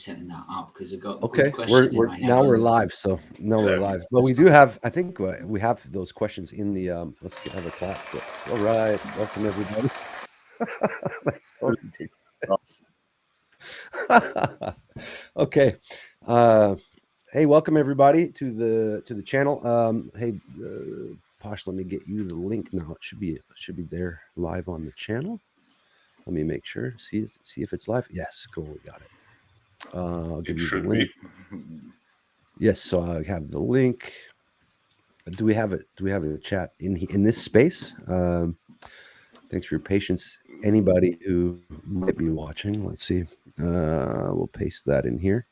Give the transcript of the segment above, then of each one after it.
setting that up because I've got Okay. good questions in my head. Now we're live, so now we're live. But we do have, I think we have those questions in the. Let's have a clap. All right, welcome everybody. That's so ridiculous. Okay. Hey, welcome everybody to the channel. Hey, Posh, let me get you the link now. It should be there live on the channel. Let me make sure. See if it's live. Yes, cool. We got it. I'll give you the link. Yes, so I have the link. Do we have it? Do we have a chat in this space? Thanks for your patience. Anybody who might be watching, let's see. We'll paste that in here.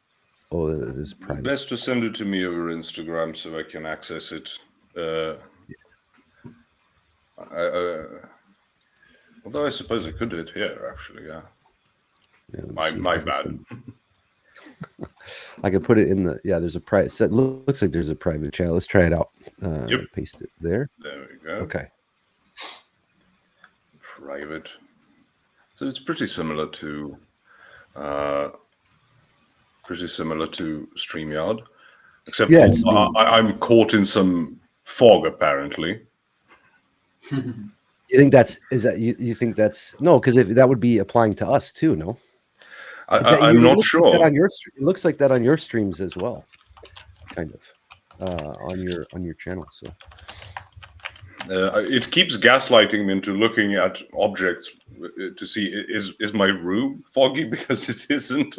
Oh, this is private. Best to send it to me over Instagram so I can access it. Although I suppose I could do it here, actually. Yeah. My bad. I could put it in the. Yeah, there's a private. It looks like there's a private channel. Let's try it out. Yep. Paste it there. There we go. Okay. Private. So it's pretty similar to StreamYard, except I'm caught in some fog apparently. You think you think that's no? Because if that would be applying to us too, no? I'm not sure. Like it looks like that on your streams as well, kind of on your channel. So it keeps gaslighting me into looking at objects to see is my room foggy, because it isn't.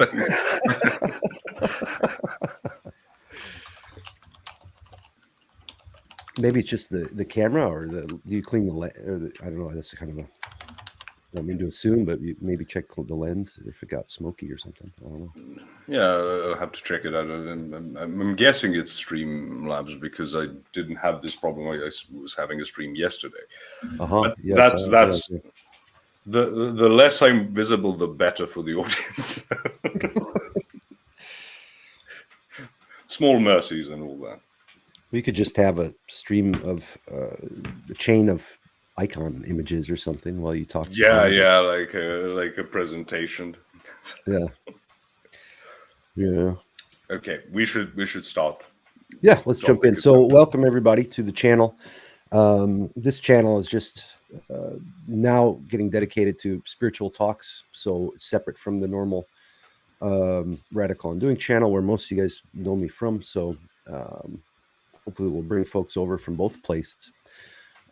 Maybe it's just the camera, or do you clean I don't know. That's kind of a. I don't mean to assume, but you maybe check the lens if it got smoky or something. I don't know. Yeah, I'll have to check it out. I'm guessing it's Streamlabs because I didn't have this problem. I was having a stream yesterday. Yes, that's the less I'm visible, the better for the audience. Small mercies and all that. We could just have a stream of a chain of icon images or something while you talk. Yeah, like a presentation. Yeah. Okay, we should start. Yeah, let's jump in. So welcome everybody to the channel. This channel is just now getting dedicated to spiritual talks, so it's separate from the normal Radical Undoing channel where most of you guys know me from. So hopefully we'll bring folks over from both places.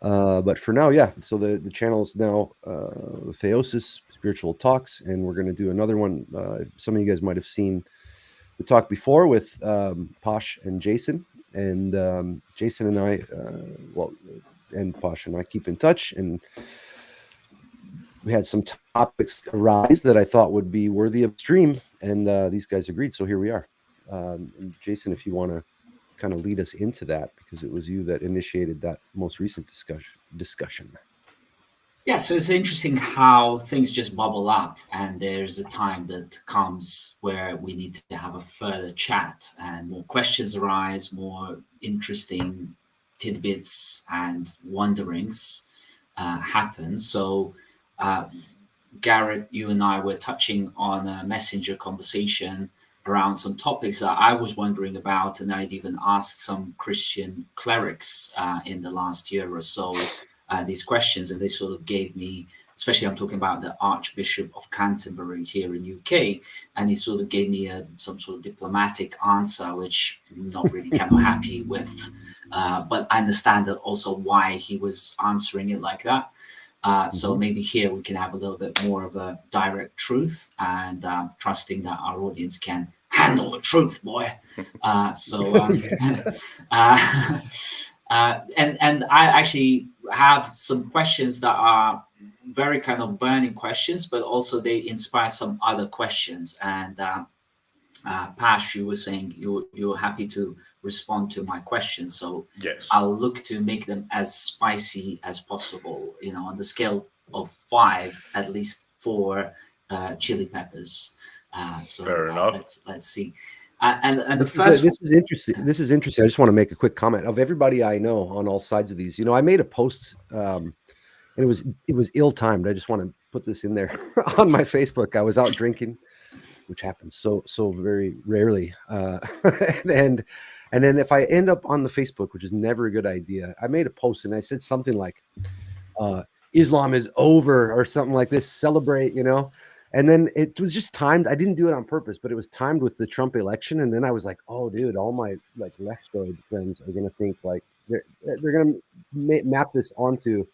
But for now, yeah. So the channel is now Theosis Spiritual Talks, and we're going to do another one. Some of you guys might have seen the talk before with Posh and Jason, and Jason and I, and Posh and I keep in touch, and we had some topics arise that I thought would be worthy of stream, and these guys agreed. So here we are. And Jason, if you want to kind of lead us into that, because it was you that initiated that most recent discussion. Yeah, so it's interesting how things just bubble up, and there's a time that comes where we need to have a further chat and more questions arise, more interesting tidbits and wonderings happen. So Garrett, you and I were touching on a messenger conversation around some topics that I was wondering about, and I'd even asked some Christian clerics in the last year or so these questions, and they sort of gave me, especially I'm talking about the Archbishop of Canterbury here in UK, and he sort of gave me some sort of diplomatic answer, which I'm not really kind of happy with, but I understand that also why he was answering it like that. So maybe here we can have a little bit more of a direct truth, and trusting that our audience can handle the truth, boy. And I actually have some questions that are very kind of burning questions, but also they inspire some other questions. And Pash, you were saying you're happy to respond to my questions, so yes, I'll look to make them as spicy as possible. You know, on the scale of 5, at least 4 chili peppers. So fair enough. Let's see. And the first this is interesting. This is interesting. I just want to make a quick comment. Of everybody I know on all sides of these, you know, I made a post, and it was ill-timed. I just want to put this in there on my Facebook. I was out drinking which happens so very rarely. And then if I end up on the Facebook, which is never a good idea, I made a post and I said something like, Islam is over or something like this, celebrate, and then it was just timed. I didn't do it on purpose, but it was timed with the Trump election. And then I was like, oh dude, all my like leftoid friends are going to think like they're going to map this onto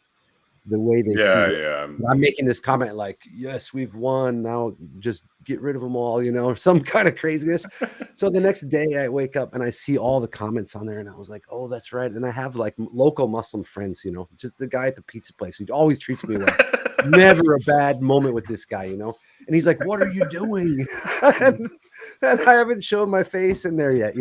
the way they see it. Yeah. I'm making this comment like, yes, we've won. Now just get rid of them all, some kind of craziness. So the next day I wake up and I see all the comments on there and I was like, oh, that's right. And I have like local Muslim friends, just the guy at the pizza place who always treats me well. Never a bad moment with this guy, and he's like, what are you doing? and I haven't shown my face in there yet,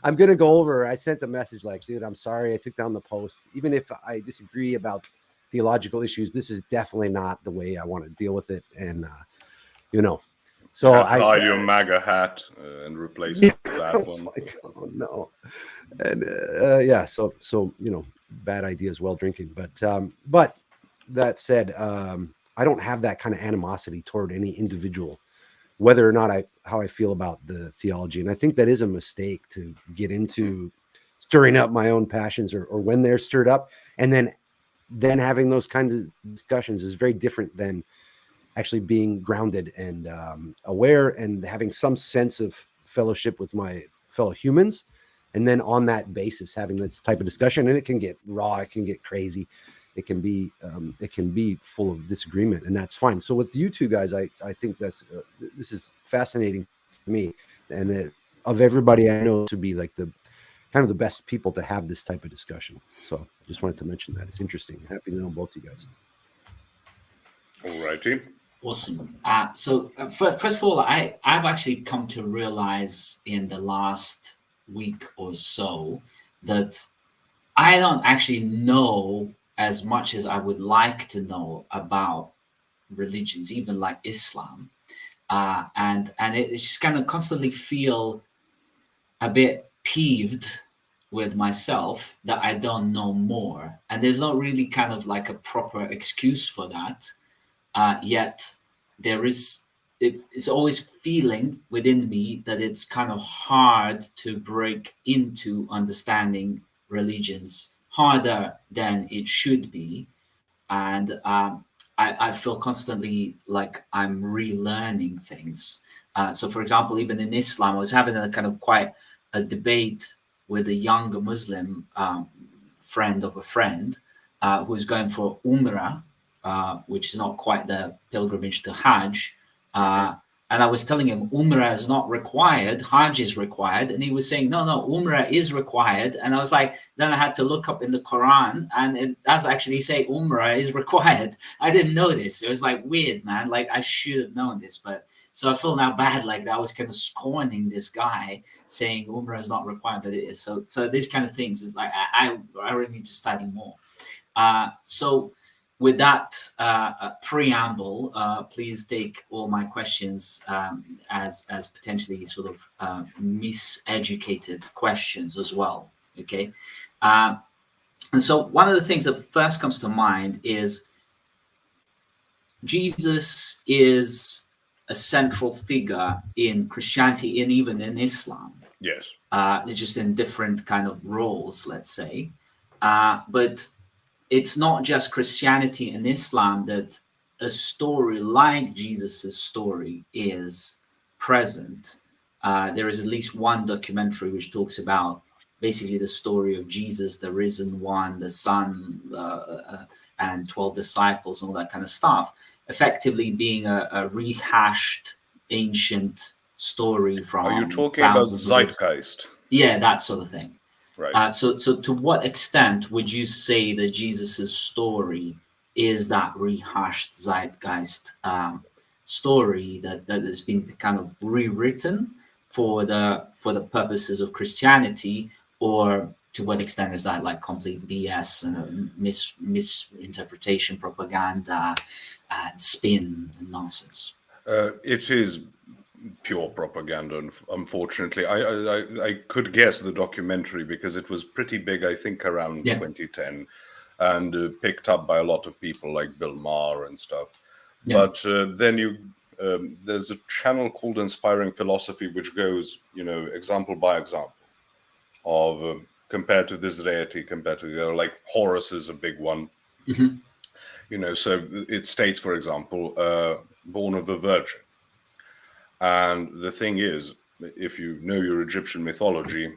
I'm going to go over. I sent a message like, dude, I'm sorry. I took down the post. Even if I disagree about theological issues, this is definitely not the way I want to deal with it. And, so I hide your MAGA hat and replace it with that one. Like, oh no. And so bad idea as well, drinking. But that said, I don't have that kind of animosity toward any individual, whether or not how I feel about the theology. And I think that is a mistake to get into stirring up my own passions or when they're stirred up. And then having those kinds of discussions is very different than actually being grounded and aware and having some sense of fellowship with my fellow humans. And then on that basis, having this type of discussion, and it can get raw, it can get crazy. It can be full of disagreement, and that's fine. So with you two guys, I think this is fascinating to me. And of everybody I know, to be like the kind of the best people to have this type of discussion. So just wanted to mention that. It's interesting. Happy to know both you guys. All righty. Awesome. So first of all, I've actually come to realize in the last week or so that I don't actually know as much as I would like to know about religions, even like Islam. And it's just kind of constantly feel a bit peeved with myself that I don't know more. And there's not really kind of like a proper excuse for that. Yet there is, it's always feeling within me that it's kind of hard to break into understanding religions, harder than it should be. And I feel constantly like I'm relearning things. So for example, even in Islam, I was having a kind of quite a debate with a younger Muslim friend of a friend who's going for Umrah, which is not quite the pilgrimage to Hajj. And I was telling him Umrah is not required, Hajj is required. And he was saying, no, Umrah is required. And I was like, then I had to look up in the Quran and it does actually say Umrah is required. I didn't know this. It was like weird, man. Like I should have known this. But so I feel now bad, like I was kind of scorning this guy saying Umrah is not required, but it is. So these kind of things is like, I really need to study more. So with that preamble, please take all my questions as potentially sort of miseducated questions as well, okay? And so one of the things that first comes to mind is Jesus is a central figure in Christianity and even in Islam. Yes. Just in different kind of roles, let's say. But it's not just Christianity and Islam that a story like Jesus's story is present. There is at least one documentary which talks about basically the story of Jesus, the risen one, the Son, and 12 disciples, and all that kind of stuff, effectively being a rehashed ancient story from. Are you talking about Zeitgeist? Yeah, that sort of thing. Right. So to what extent would you say that Jesus's story is that rehashed zeitgeist story that has been kind of rewritten for the purposes of Christianity, or to what extent is that like complete BS and misinterpretation, propaganda, and spin and nonsense? It is pure propaganda, unfortunately. I could guess the documentary because it was pretty big, I think around 2010, and picked up by a lot of people like Bill Maher and stuff. But then you there's a channel called Inspiring Philosophy, which goes, example by example of compared to this deity, compared to the other. Like Horus is a big one. So it states, for example, born of a virgin. And the thing is, if you know your Egyptian mythology,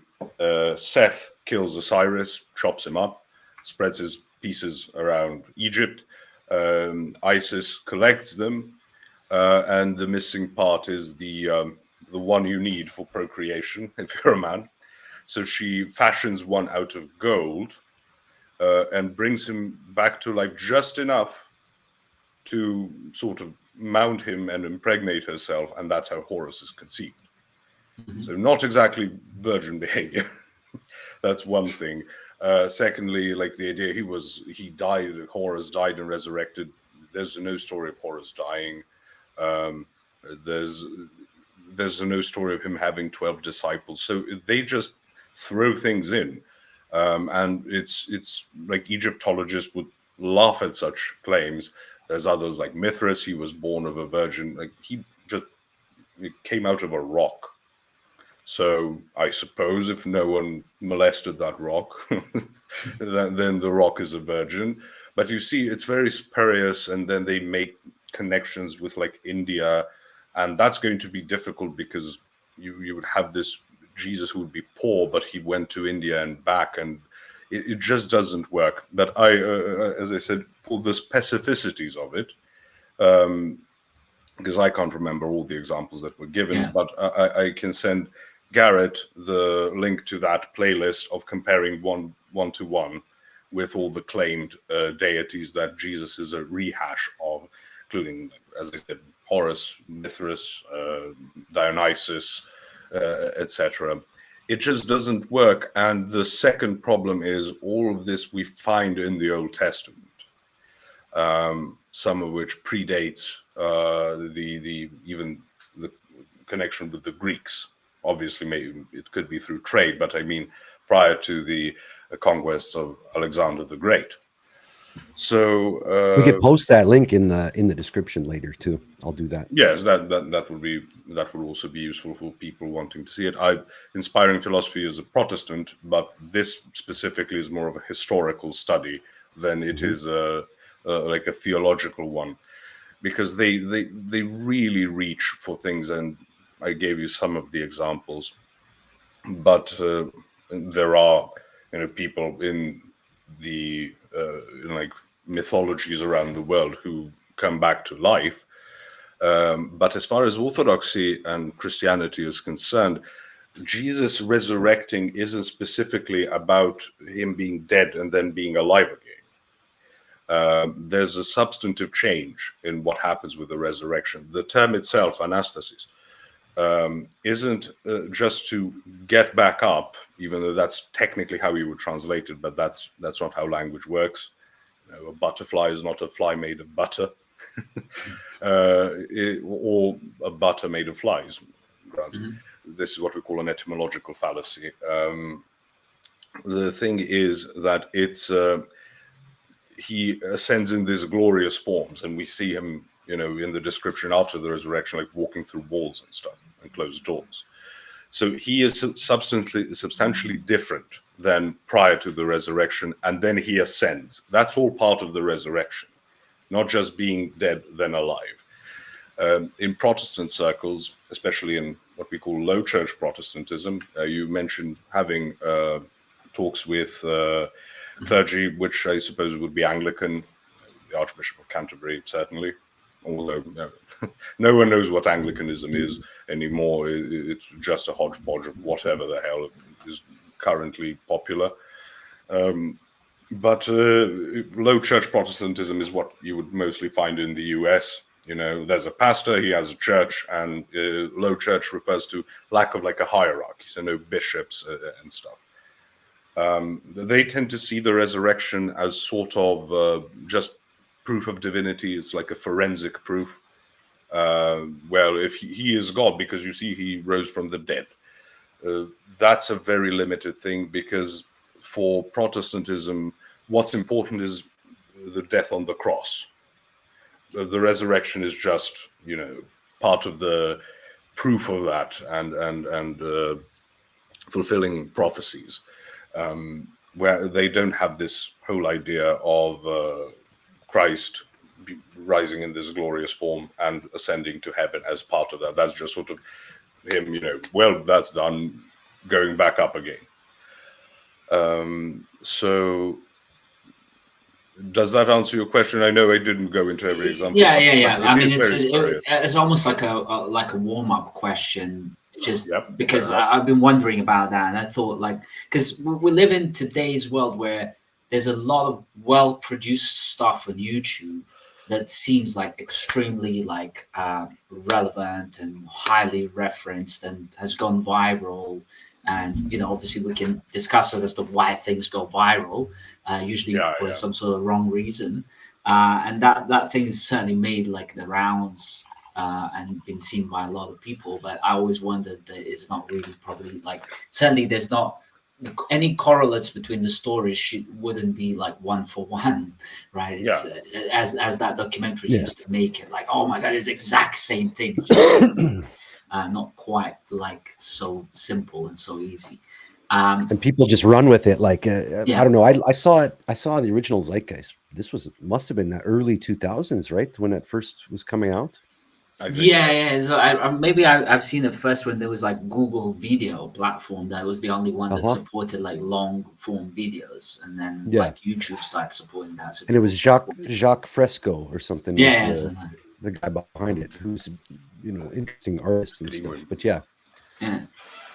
Seth kills Osiris, chops him up, spreads his pieces around Egypt. Isis collects them, and the missing part is the one you need for procreation if you're a man. So she fashions one out of gold and brings him back to life just enough to sort of mount him and impregnate herself, and that's how Horus is conceived. So not exactly virgin behavior. That's one thing. Secondly, like the idea he died, Horus died and resurrected. There's no story of Horus dying. There's no story of him having 12 disciples. So they just throw things in. And it's like Egyptologists would laugh at such claims. There's others like Mithras, he was born of a virgin. Like he came out of a rock. So I suppose if no one molested that rock, then the rock is a virgin. But you see, it's very spurious, and then they make connections with like India, and that's going to be difficult because you would have this Jesus who would be poor, but he went to India and back, and it just doesn't work. But as I said, for the specificities of it, because I can't remember all the examples that were given, but I can send Garrett the link to that playlist of comparing one to one with all the claimed deities that Jesus is a rehash of, including, as I said, Horus, Mithras, Dionysus, etc. It just doesn't work. And the second problem is all of this we find in the Old Testament, some of which predates even the connection with the Greeks. Obviously, maybe it could be through trade, but I mean prior to the conquests of Alexander the Great. So we could post that link in the description later too. I'll do that. Yes, that would also be useful for people wanting to see it. Inspiring Philosophy is a Protestant, but this specifically is more of a historical study than it is like a theological one, because they really reach for things, and I gave you some of the examples, but there are people in the like mythologies around the world who come back to life. But as far as Orthodoxy and Christianity is concerned, Jesus resurrecting isn't specifically about him being dead and then being alive again. There's a substantive change in what happens with the resurrection. The term itself, anastasis, isn't just to get back up, even though that's technically how you would translate it, but that's not how language works. A butterfly is not a fly made of butter, or a butter made of flies. This is what we call an etymological fallacy. The thing is that it's he ascends in these glorious forms, and we see him in the description after the resurrection, like walking through walls and stuff and closed doors. So he is substantially different than prior to the resurrection, and then he ascends. That's all part of the resurrection, not just being dead then alive. In Protestant circles, especially in what we call low church Protestantism, you mentioned having talks with clergy, which I suppose would be Anglican, the Archbishop of Canterbury, certainly. Although no one knows what Anglicanism is anymore. It's just a hodgepodge of whatever the hell is currently popular. But low church Protestantism is what you would mostly find in the US. There's a pastor, he has a church, and low church refers to lack of like a hierarchy, so no bishops and stuff. They tend to see the resurrection as sort of just proof of divinity. It's like a forensic proof. Well, if he is God, because you see he rose from the dead. That's a very limited thing, because for Protestantism, what's important is the death on the cross. The resurrection is just, part of the proof of that and fulfilling prophecies, where they don't have this whole idea of Christ rising in this glorious form and ascending to heaven as part of that. That's just sort of him, well, that's done, going back up again. So does that answer your question? I know I didn't go into every example. Yeah. I mean, it's almost like a warm-up question, just because I've been wondering about that, and I thought, because we live in today's world where there's a lot of well-produced stuff on YouTube that seems like extremely relevant and highly referenced and has gone viral. And obviously we can discuss it as to why things go viral, usually for some sort of wrong reason, and that thing is certainly made the rounds and been seen by a lot of people. But I always wondered that it's not really probably certainly there's not any correlates between the stories wouldn't be one for one, right? It's as that documentary seems to make it oh my god, it's the exact same thing. It's just not quite so simple and so easy. And people just run with it. I don't know. I saw it. I saw the original Zeitgeist. This must have been the early 2000s, right? When it first was coming out. Yeah. So maybe I've seen it first when there was Google Video platform that was the only one that supported long form videos, and then YouTube started supporting that. So and it was Jacques Fresco or something. Yeah, the guy behind it, who's interesting artist and stuff. But it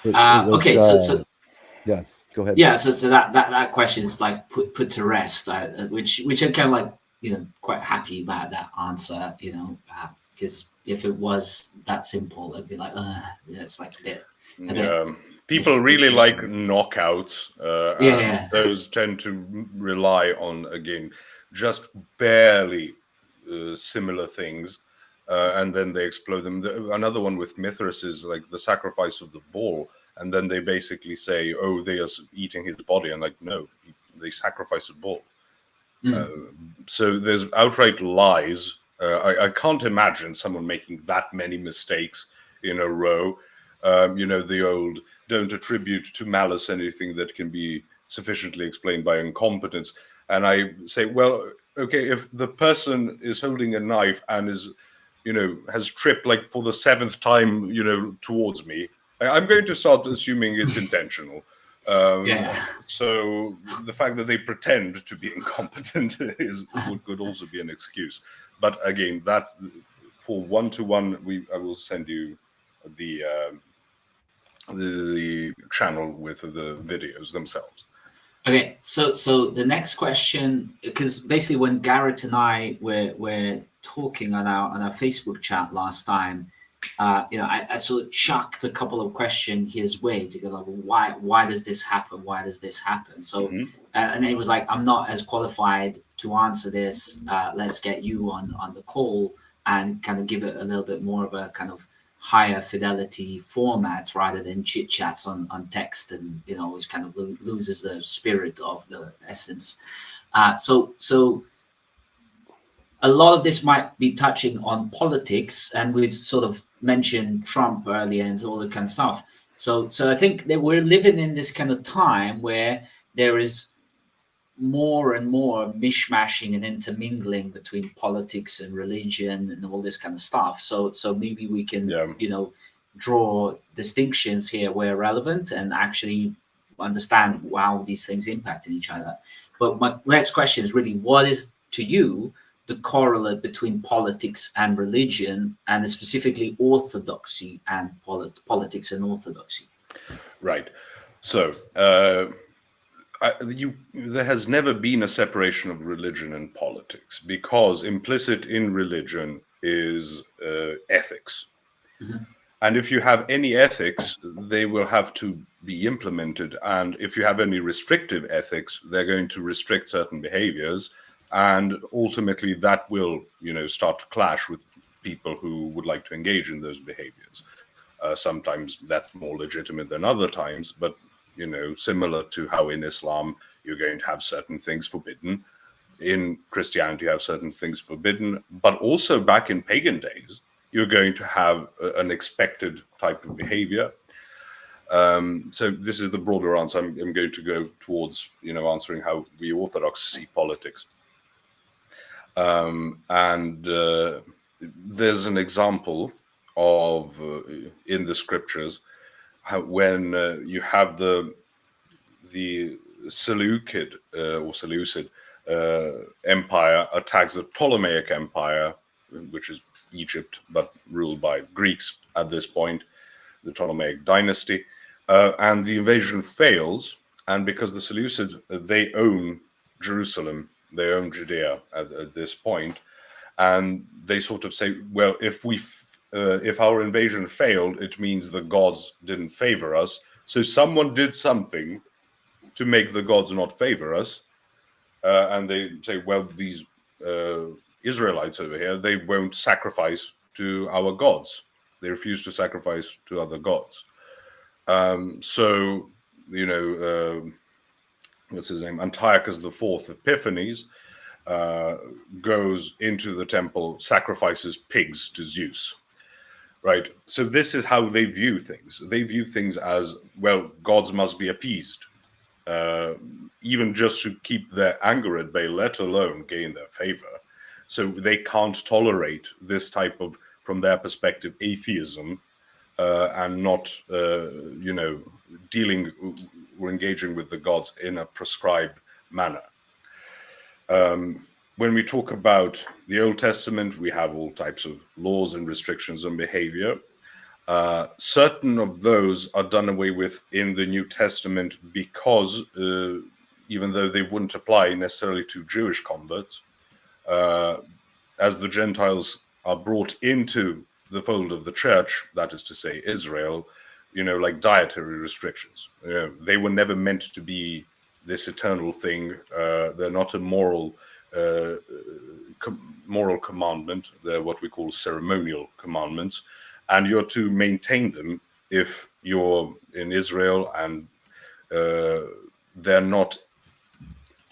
was, okay, so yeah, go ahead. Yeah, so that question is put to rest, which I'm kind of quite happy about that answer, because if it was that simple, it'd be it's a bit. People really like knockouts. And those tend to rely on, again, just barely similar things, and then they explode them. Another one with Mithras is the sacrifice of the bull, and then they basically say, "Oh, they are eating his body," and no, they sacrifice a bull. So there's outright lies. I can't imagine someone making that many mistakes in a row. The old "don't attribute to malice anything that can be sufficiently explained by incompetence." And I say, well, okay, if the person is holding a knife and is, has tripped for the 7th time, towards me, I'm going to start assuming it's intentional. So the fact that they pretend to be incompetent could also be an excuse. But again, that for one-to-one, I will send you the channel with the videos themselves. Okay, so the next question, because basically when Garrett and I were talking on our Facebook chat last time, I sort of chucked a couple of questions his way to go why does this happen? Why does this happen? So and he was I'm not as qualified to answer this. Let's get you on the call and kind of give it a little bit more of a kind of higher fidelity format rather than chit chats on text, and it kind of loses the spirit of the essence. So a lot of this might be touching on politics, and we sort of mentioned Trump earlier and all that kind of stuff. So I think that we're living in this kind of time where there is more and more mishmashing and intermingling between politics and religion and all this kind of stuff. So maybe we can, draw distinctions here where relevant and actually understand how these things impact each other. But my next question is really, what is to you the correlate between politics and religion, and specifically orthodoxy and politics and orthodoxy? Right. So there has never been a separation of religion and politics, because implicit in religion is ethics. And if you have any ethics, they will have to be implemented. And if you have any restrictive ethics, they're going to restrict certain behaviors. And ultimately, that will, start to clash with people who would like to engage in those behaviors. Sometimes that's more legitimate than other times, but, similar to how in Islam, you're going to have certain things forbidden. In Christianity, you have certain things forbidden. But also back in pagan days, you're going to have an expected type of behavior. So this is the broader answer. I'm going to go towards, answering how we Orthodox see politics. And there's an example of in the scriptures how when you have the Seleucid empire attacks the Ptolemaic Empire, which is Egypt, but ruled by Greeks at this point, the Ptolemaic dynasty, and the invasion fails. And because the Seleucids, they own Jerusalem, they own Judea at this point, and they sort of say, well, if our invasion failed, it means the gods didn't favor us. So someone did something to make the gods not favor us. And they say, well, these Israelites over here, they won't sacrifice to our gods. They refuse to sacrifice to other gods. So, what's his name? Antiochus IV Epiphanes goes into the temple, sacrifices pigs to Zeus. Right. So this is how they view things. They view things as, well, gods must be appeased, even just to keep their anger at bay, let alone gain their favor. So they can't tolerate this type of, from their perspective, atheism, and not, dealing or engaging with the gods in a prescribed manner. When we talk about the Old Testament, we have all types of laws and restrictions on behavior. Certain of those are done away with in the New Testament because, even though they wouldn't apply necessarily to Jewish converts, as the Gentiles are brought into the fold of the church, that is to say Israel, like dietary restrictions. They were never meant to be this eternal thing. They're not a moral commandment. They're what we call ceremonial commandments, and you're to maintain them if you're in Israel, and they're not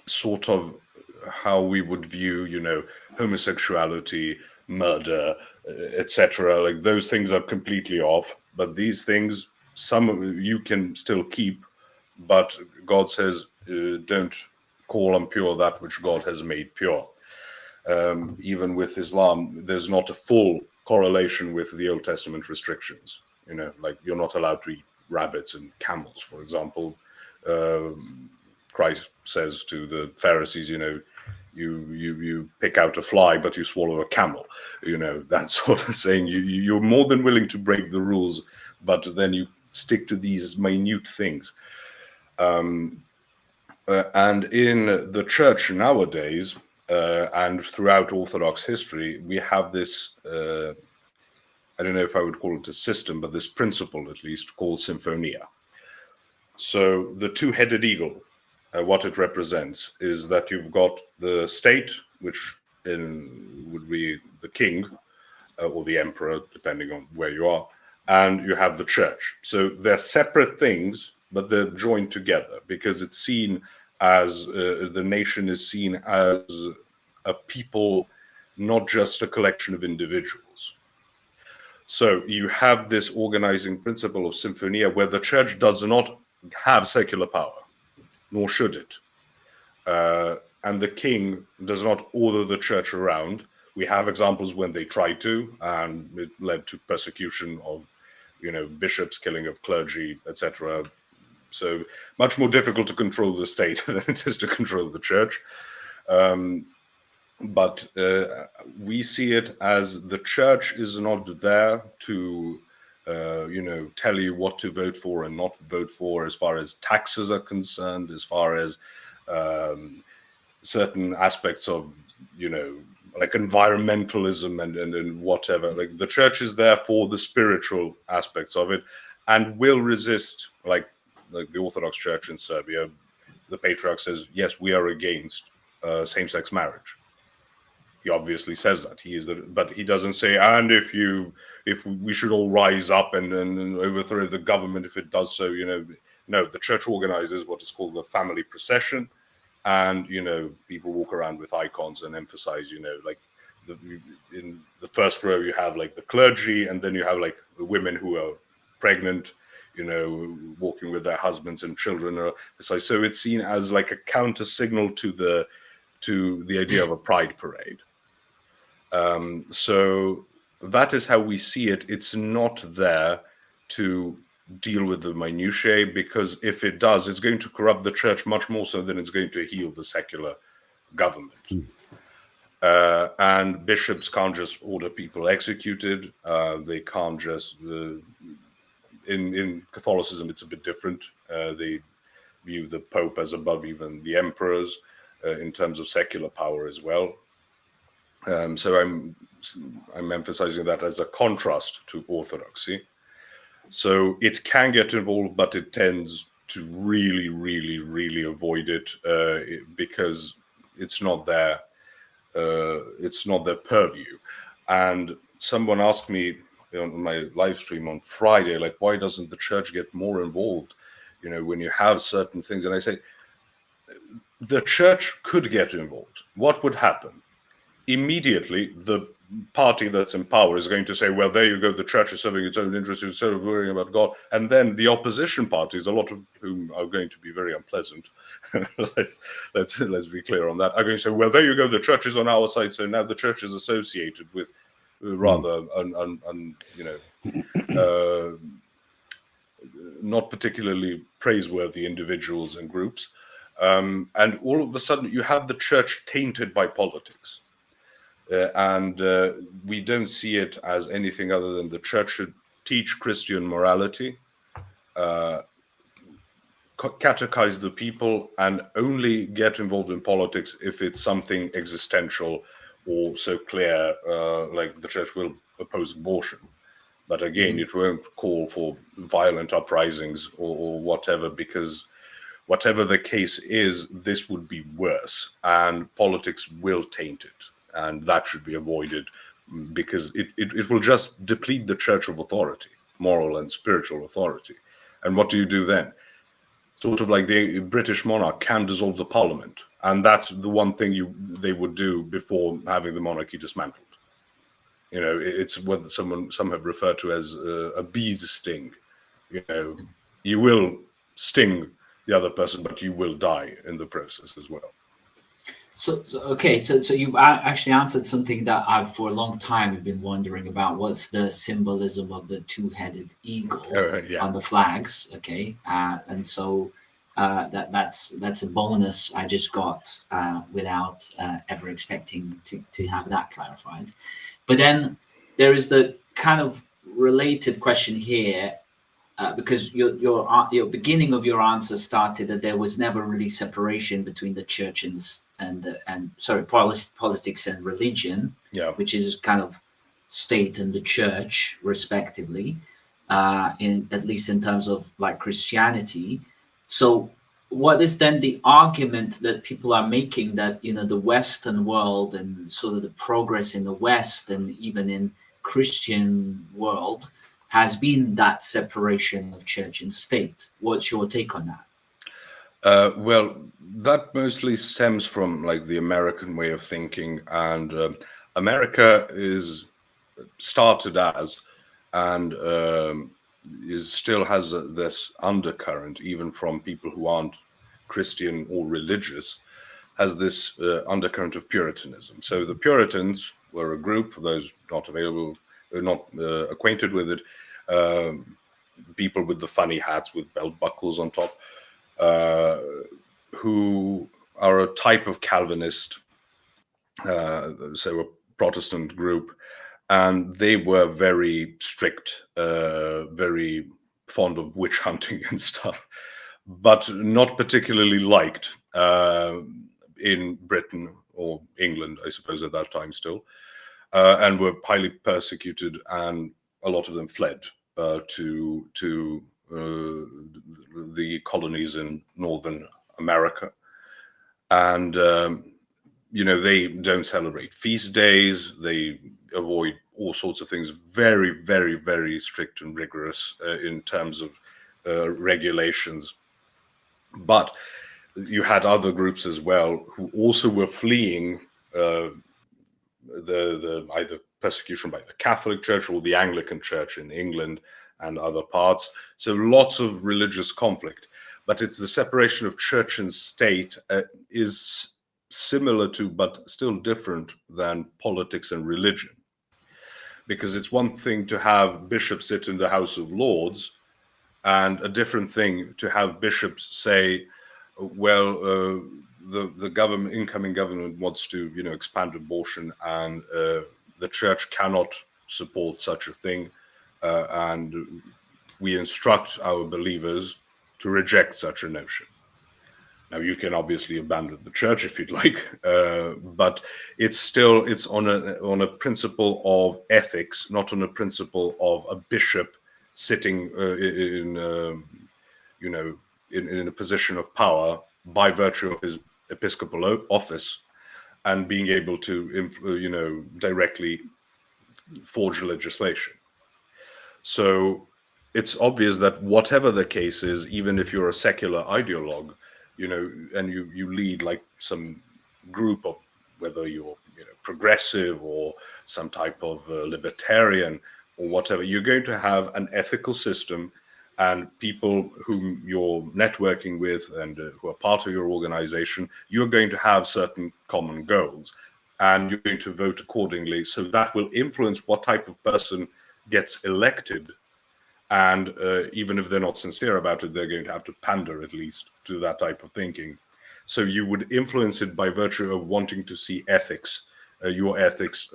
sort of how we would view, homosexuality, murder, etc. Like those things are completely off. But these things, some of you can still keep, but God says, don't call impure that which God has made pure. Even with Islam, there's not a full correlation with the Old Testament restrictions. Like you're not allowed to eat rabbits and camels, for example. Christ says to the Pharisees, you pick out a fly, but you swallow a camel. That sort of saying. You're more than willing to break the rules, but then you stick to these minute things. And in the church nowadays, and throughout Orthodox history, we have this, I don't know if I would call it a system, but this principle at least, called symphonia. So the two-headed eagle, what it represents is that you've got the state, which would be the king or the emperor, depending on where you are, and you have the church. So they're separate things, but they're joined together because it's seen as the nation is seen as a people, not just a collection of individuals. So you have this organizing principle of symphonia where the church does not have secular power, nor should it. And the king does not order the church around. We have examples when they tried to, and it led to persecution of, bishops, killing of clergy, etc. So much more difficult to control the state than it is to control the church. But we see it as the church is not there to, tell you what to vote for and not vote for, as far as taxes are concerned, as far as certain aspects of, like environmentalism and whatever. Like the church is there for the spiritual aspects of it, and will resist, like the Orthodox Church in Serbia. The patriarch says, yes, we are against same-sex marriage. He obviously says that but he doesn't say, and if we should all rise up and overthrow the government if it does so. No, the church organizes what is called the family procession, and people walk around with icons and emphasize, like in the first row you have like the clergy, and then you have like the women who are pregnant, walking with their husbands and children. So it's seen as like a counter signal to the idea of a pride parade. So that is how we see it. It's not there to deal with the minutiae, because if it does, it's going to corrupt the church much more so than it's going to heal the secular government. And bishops can't just order people executed. They can't just... In Catholicism, it's a bit different. They view the Pope as above even the emperors in terms of secular power as well. So I'm emphasizing that as a contrast to Orthodoxy. So it can get involved, but it tends to really, really, really avoid it because it's not their purview. And someone asked me on my live stream on Friday, like, why doesn't the church get more involved, when you have certain things? And I say, the church could get involved. What would happen? Immediately, the party that's in power is going to say, well, there you go, the church is serving its own interests instead of worrying about God. And then the opposition parties, a lot of whom are going to be very unpleasant, let's be clear on that, are going to say, well, there you go, the church is on our side, so now the church is associated with rather not particularly praiseworthy individuals and groups. And all of a sudden you have the church tainted by politics. And we don't see it as anything other than the church should teach Christian morality, catechize the people, and only get involved in politics if it's something existential or so clear, like the church will oppose abortion. But again, it won't call for violent uprisings or whatever, because whatever the case is, this would be worse, and politics will taint it. And that should be avoided, because it will just deplete the church of authority, moral and spiritual authority. And what do you do then? Sort of like the British monarch can dissolve the parliament. And that's the one thing they would do before having the monarchy dismantled. It's what some have referred to as a bee's sting. You will sting the other person, but you will die in the process as well. So you've actually answered something that I've for a long time been wondering about. What's the symbolism of the two-headed eagle on the flags? Okay, and so that's a bonus I just got without ever expecting to have that clarified. But then there is the kind of related question here. Because your beginning of your answer started that there was never really separation between the church and politics and religion, which is kind of state and the church respectively, in at least in terms of like Christianity. So what is then the argument that people are making that the Western world and sort of the progress in the West and even in Christian world has been that separation of church and state? What's your take on that? Well, that mostly stems from like the American way of thinking, and America is started as, and still has this undercurrent, even from people who aren't Christian or religious, has this undercurrent of Puritanism. So the Puritans were a group, for those not acquainted with it, people with the funny hats with belt buckles on top, who are a type of Calvinist, so a Protestant group, and they were very strict, very fond of witch hunting and stuff, but not particularly liked in Britain or England, I suppose, at that time still. And were highly persecuted, and a lot of them fled to the colonies in Northern America. And, they don't celebrate feast days. They avoid all sorts of things, very, very, very strict and rigorous in terms of regulations. But you had other groups as well who also were fleeing the either persecution by the Catholic Church or the Anglican Church in England and other parts. So lots of religious conflict, but it's the separation of church and state is similar to, but still different than politics and religion. Because it's one thing to have bishops sit in the House of Lords, and a different thing to have bishops say, well, the government, incoming government wants to, expand abortion, and the church cannot support such a thing, and we instruct our believers to reject such a notion. Now, you can obviously abandon the church if you'd like, but it's on a principle of ethics, not on a principle of a bishop sitting in a position of power by virtue of his episcopal office and being able to, directly forge legislation. So it's obvious that whatever the case is, even if you're a secular ideologue, and you lead like some group of, whether you're progressive or some type of libertarian or whatever, you're going to have an ethical system, and people whom you're networking with and who are part of your organization, you're going to have certain common goals, and you're going to vote accordingly. So that will influence what type of person gets elected. And even if they're not sincere about it, they're going to have to pander at least to that type of thinking. So you would influence it by virtue of wanting to see ethics, your ethics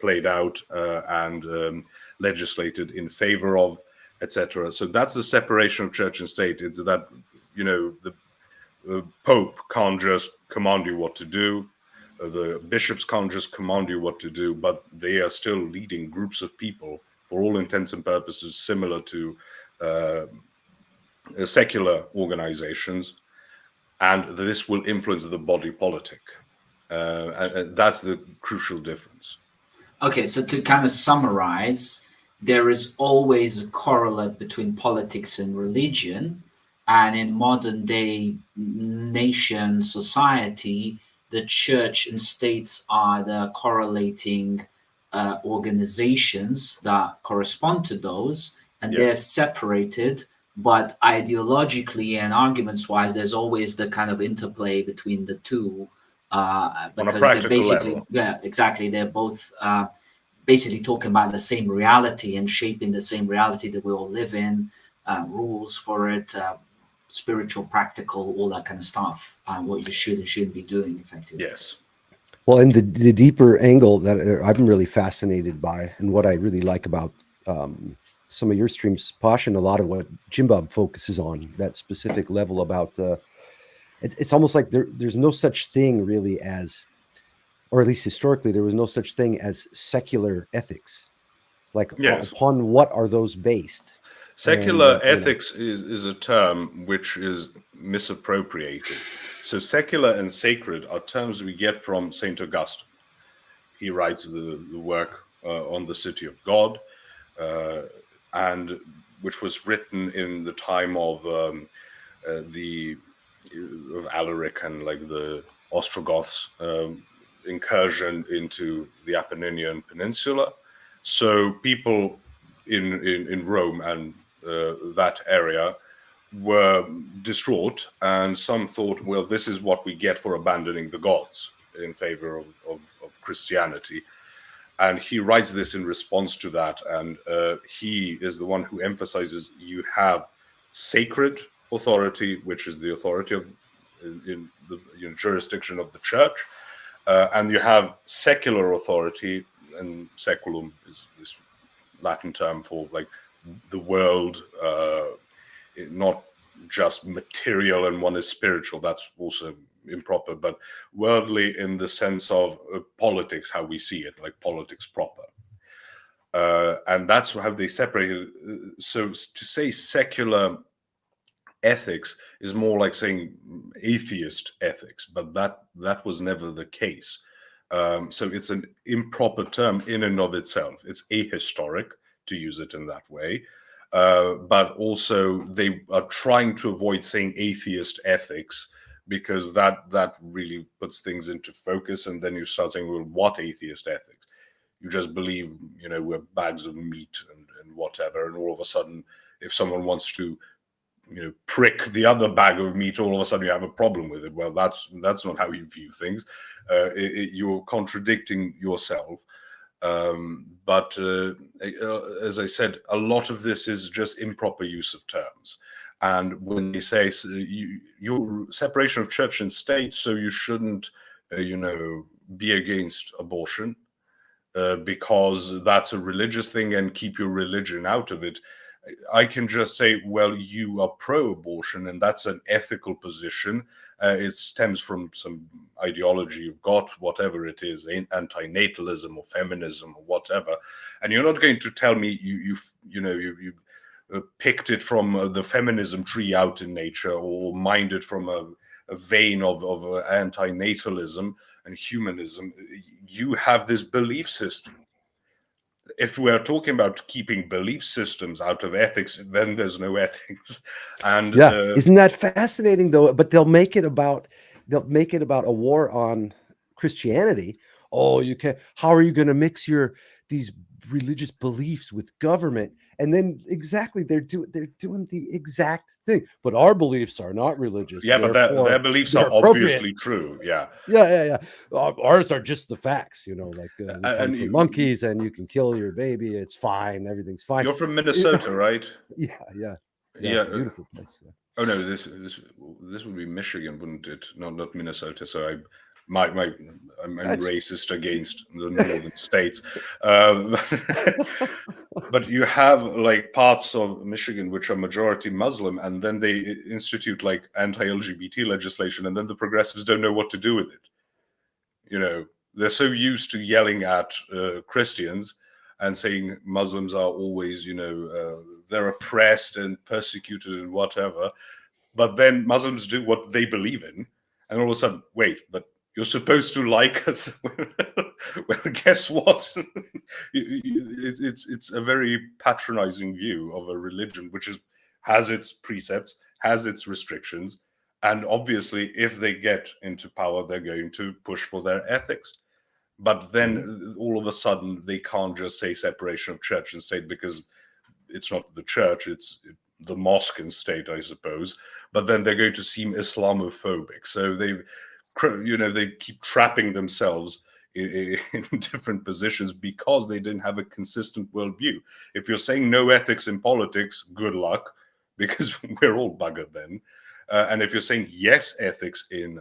played out and legislated in favor of, etc. So that's the separation of church and state. It's that, the Pope can't just command you what to do. The bishops can't just command you what to do, but they are still leading groups of people, for all intents and purposes, similar to secular organizations, and this will influence the body politic. And that's the crucial difference. Okay, so to kind of summarize, there is always a correlate between politics and religion, and in modern day nation society, the church and states are the correlating organizations that correspond to those, and they're separated, but ideologically and arguments wise there's always the kind of interplay between the two, because they're basically level. Yeah, exactly, they're both basically talking about the same reality and shaping the same reality that we all live in, rules for it, spiritual, practical, all that kind of stuff, what you should and shouldn't be doing effectively. Yes. Well, and the deeper angle that I'm really fascinated by, and what I really like about some of your streams, Posh, and a lot of what Jim Bob focuses on, that specific level about, it's almost like there's no such thing really as, or at least historically, there was no such thing as secular ethics. Like, upon what are those based? Secular ethics is a term which is misappropriated. So secular and sacred are terms we get from St. Augustine. He writes the work on the City of God, and which was written in the time of Alaric and like the Ostrogoths incursion into the Apenninian Peninsula. So people in Rome and that area were distraught, and some thought, well, this is what we get for abandoning the gods in favor of Christianity. And he writes this in response to that, and he is the one who emphasizes you have sacred authority, which is the authority in the jurisdiction of the church, and you have secular authority, and seculum is this Latin term for like the world, not just material and one is spiritual, that's also improper, but worldly in the sense of politics, how we see it, like politics proper. And that's how they separated. So to say secular ethics is more like saying atheist ethics, but that was never the case. So it's an improper term in and of itself. It's ahistoric to use it in that way. But also they are trying to avoid saying atheist ethics, because that really puts things into focus, and then you start saying, well, what atheist ethics? You just believe, we're bags of meat and whatever. And all of a sudden, if someone wants to, prick the other bag of meat, all of a sudden you have a problem with it. Well, that's not how you view things. You're contradicting yourself. But as I said, a lot of this is just improper use of terms. And when they say your separation of church and state, so you shouldn't, be against abortion because that's a religious thing and keep your religion out of it. I can just say, well, you are pro-abortion, and that's an ethical position. It stems from some ideology you've got, whatever it is, anti-natalism or feminism or whatever. And you're not going to tell me you picked it from the feminism tree out in nature, or mined it from a vein of anti-natalism and humanism. You have this belief system. If we're talking about keeping belief systems out of ethics, then there's no ethics. And isn't that fascinating though? But they'll make it about a war on Christianity. Oh, you can't. How are you going to mix these religious beliefs with government? And then exactly they're doing the exact thing. But our beliefs are not religious. Yeah, but their beliefs are obviously true. Yeah. Ours are just the facts, like we come from monkeys, and you can kill your baby. It's fine. Everything's fine. You're from Minnesota, right? Yeah. Beautiful place. Yeah. Oh no, this would be Michigan, wouldn't it? Not Minnesota. So I'm racist against the northern states. But you have like parts of Michigan which are majority Muslim, and then they institute like anti-LGBT legislation, and then the progressives don't know what to do with it. They're so used to yelling at Christians and saying Muslims are always, they're oppressed and persecuted and whatever. But then Muslims do what they believe in, and all of a sudden, wait, but you're supposed to like us. Well, guess what? It's a very patronizing view of a religion which has its precepts, has its restrictions, and obviously, if they get into power, they're going to push for their ethics. But then all of a sudden, they can't just say separation of church and state, because it's not the church, it's the mosque and state, I suppose. But then they're going to seem Islamophobic. So they keep trapping themselves in different positions because they didn't have a consistent worldview. If you're saying no ethics in politics, good luck, because we're all buggered then. And if you're saying yes ethics in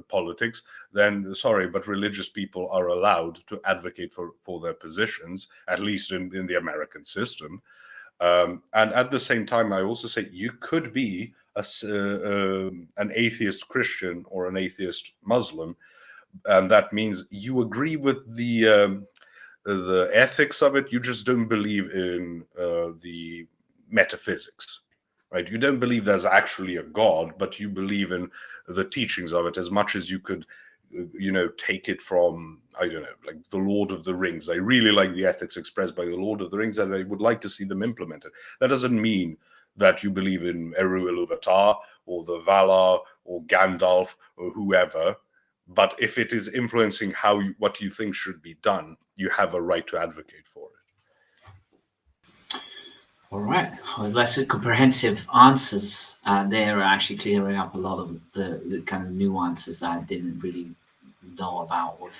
politics, then sorry, but religious people are allowed to advocate for their positions, at least in the American system. And at the same time, I also say you could be an atheist Christian or an atheist Muslim, and that means you agree with the ethics of it. You just don't believe in the metaphysics, right? You don't believe there's actually a God, but you believe in the teachings of it as much as you could, take it from, I don't know, like the Lord of the Rings. I really like the ethics expressed by the Lord of the Rings, and I would like to see them implemented. That doesn't mean that you believe in Eru Iluvatar or the Valar or Gandalf or whoever. But if it is influencing what you think should be done, you have a right to advocate for it. All right. Well, that's comprehensive answers. They're actually clearing up a lot of the kind of nuances that I didn't really know about or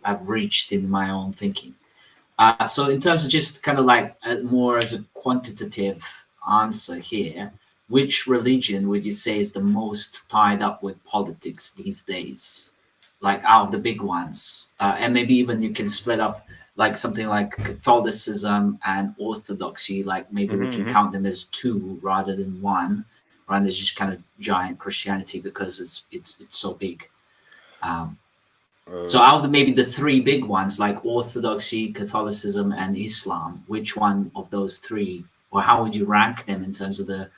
have reached in my own thinking. So in terms of just kind of like more as a quantitative answer here, which religion would you say is the most tied up with politics these days, like out of the big ones? And maybe even you can split up like something like Catholicism and Orthodoxy, like maybe we can count them as two rather than one, rather than just kind of giant Christianity, because it's so big. So out of maybe the three big ones, like Orthodoxy, Catholicism, and Islam, which one of those three, or how would you rank them in terms of the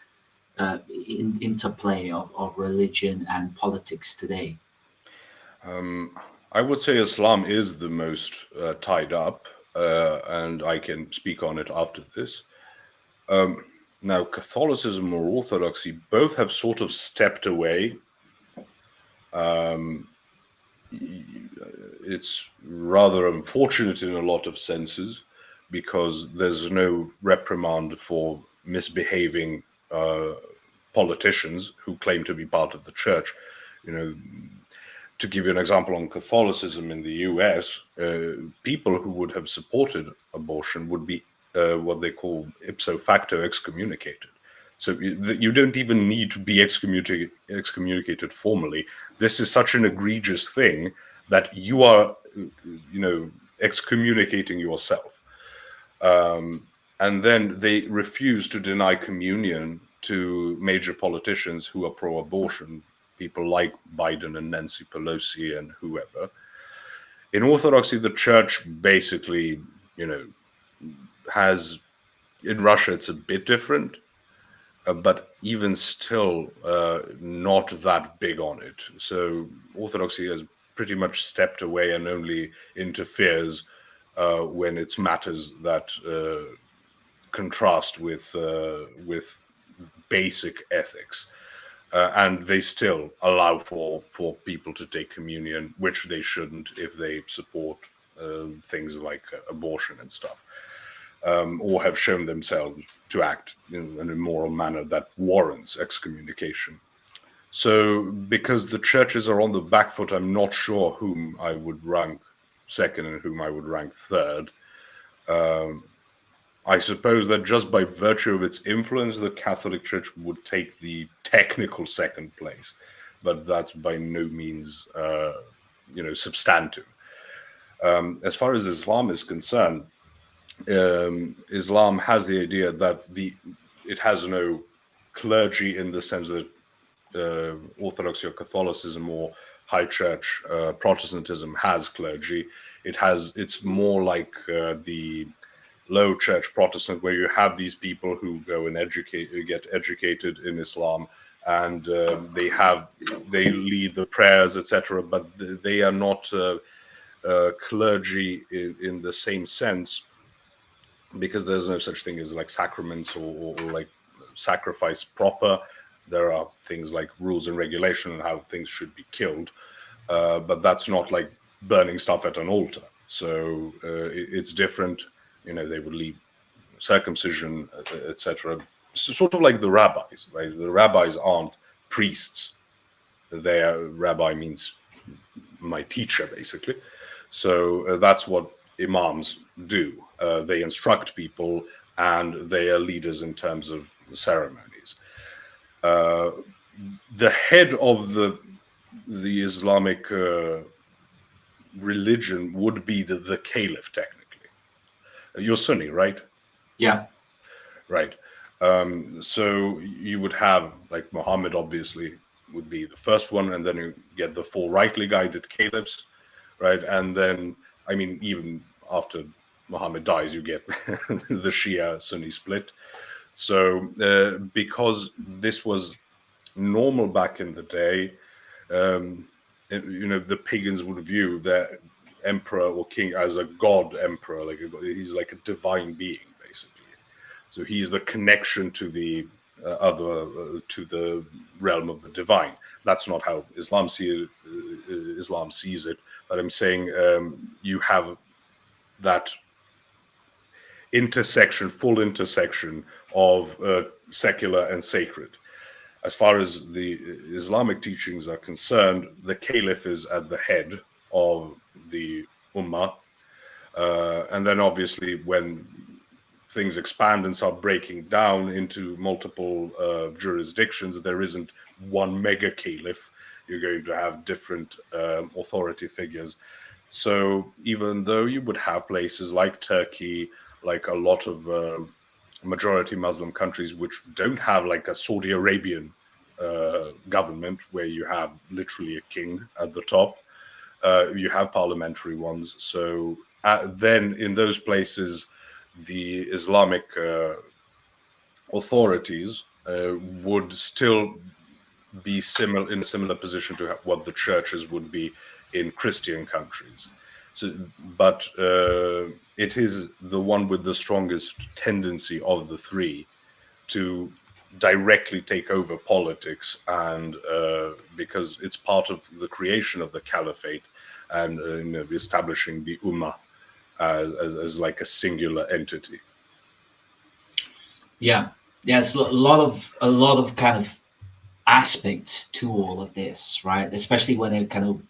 interplay of religion and politics today? I would say Islam is the most tied up, and I can speak on it after this. Now, Catholicism or Orthodoxy both have sort of stepped away. it's rather unfortunate in a lot of senses, because there's no reprimand for misbehaving politicians who claim to be part of the church. To give you an example on Catholicism in the US, people who would have supported abortion would be what they call ipso facto excommunicated. So you don't even need to be excommunicated formally. This is such an egregious thing that you are, excommunicating yourself. And then they refuse to deny communion to major politicians who are pro-abortion, people like Biden and Nancy Pelosi and whoever. In Orthodoxy, the church basically, has, in Russia, it's a bit different, but even still not that big on it. So Orthodoxy has pretty much stepped away and only interferes when it's matters that contrast with basic ethics. And they still allow for people to take communion, which they shouldn't if they support things like abortion and stuff, or have shown themselves to act in an immoral manner that warrants excommunication. So because the churches are on the back foot, I'm not sure whom I would rank second and whom I would rank third. I suppose that just by virtue of its influence, the Catholic Church would take the technical second place, but that's by no means, substantive. As far as Islam is concerned, Islam has the idea that it has no clergy in the sense that Orthodoxy or Catholicism or High Church Protestantism has clergy. It's more like the Low Church Protestant, where you have these people who go and get educated in Islam, and they lead the prayers, etc. But they are not clergy in the same sense, because there's no such thing as like sacraments or like sacrifice proper. There are things like rules and regulation and how things should be killed, but that's not like burning stuff at an altar. So it's different. They would leave circumcision, etc. Sort of like the rabbis, right? The rabbis aren't priests. Rabbi means my teacher, basically. So that's what imams do. They instruct people, and they are leaders in terms of ceremonies. The head of the Islamic religion would be the caliph, technically. You're Sunni, right? Yeah. Right. So you would have, like, Muhammad obviously would be the first one, and then you get the four rightly guided caliphs, right? And then, even after Muhammad dies, you get the Shia-Sunni split. So because this was normal back in the day, the pagans would view their emperor or king as a god emperor, he's like a divine being, basically. So he's the connection to the to the realm of the divine. That's not how Islam sees it, but I'm saying you have that full intersection of secular and sacred. As far as the Islamic teachings are concerned, the caliph is at the head of the Ummah. And then obviously when things expand and start breaking down into multiple jurisdictions, there isn't one mega caliph. You're going to have different authority figures. So even though you would have places like Turkey, like a lot of majority Muslim countries which don't have like a Saudi Arabian government where you have literally a king at the top, you have parliamentary ones. So then in those places, the Islamic authorities would still be in a similar position to what the churches would be in Christian countries. So, but it is the one with the strongest tendency of the three to directly take over politics, and because it's part of the creation of the caliphate and establishing the ummah as like a singular entity. Yeah, it's a lot of kind of aspects to all of this, right? Especially when it kind of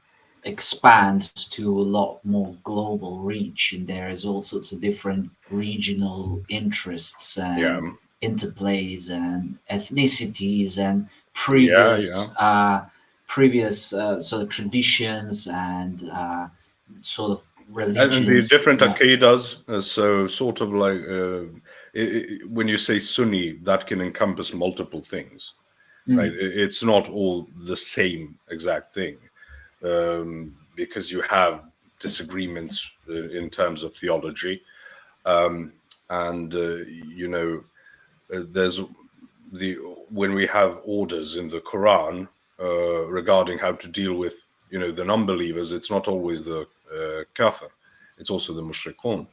expands to a lot more global reach, and there is all sorts of different regional interests and interplays and ethnicities and previous sort of traditions and sort of religions. And the different aqidas, so sort of like when you say Sunni, that can encompass multiple things, right? It's not all the same exact thing, because you have disagreements in terms of theology, and there's when we have orders in the Quran regarding how to deal with the non-believers, it's not always the kafir, it's also the mushrikun,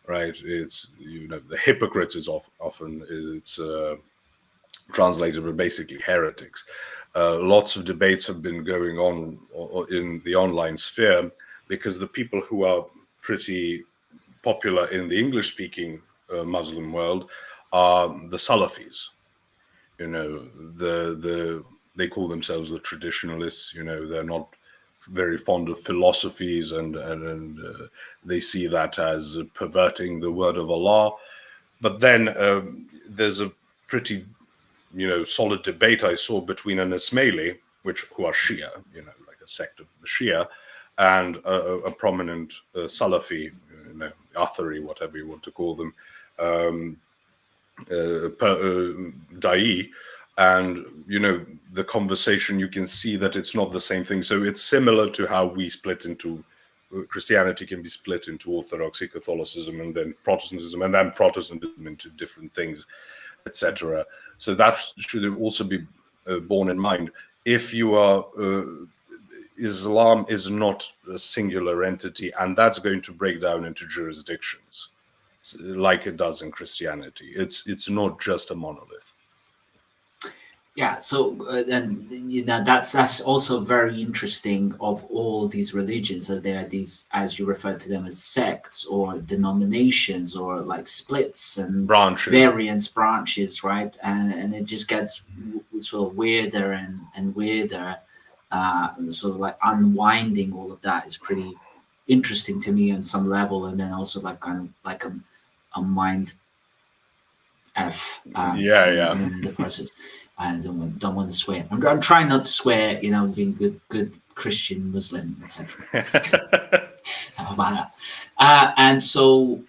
right? It's the hypocrites is often translated, but basically heretics. Lots of debates have been going on in the online sphere because the people who are pretty popular in the English-speaking Muslim world are the Salafis. They call themselves the traditionalists. They're not very fond of philosophies, and they see that as perverting the word of Allah. But then there's a pretty solid debate I saw between an Ismaili, who are Shia, like a sect of the Shia, and a prominent Salafi, Athari, whatever you want to call them, Da'i. And the conversation, you can see that it's not the same thing. So it's similar to how we split into Christianity can be split into Orthodoxy, Catholicism, and then Protestantism, and then Protestantism into different things, etc. So that should also be borne in mind. If you are Islam is not a singular entity, and that's going to break down into jurisdictions like it does in Christianity. It's not just a monolith. Yeah, so and that's also very interesting of all these religions, that there are these, as you refer to them, as sects or denominations or like splits and branches, right? And it just gets sort of weirder and weirder. Sort of like unwinding all of that is pretty interesting to me on some level, and then also like kind of like a mind F in the process. I don't want to swear. I'm trying not to swear, being good Christian Muslim, etc. about that. And so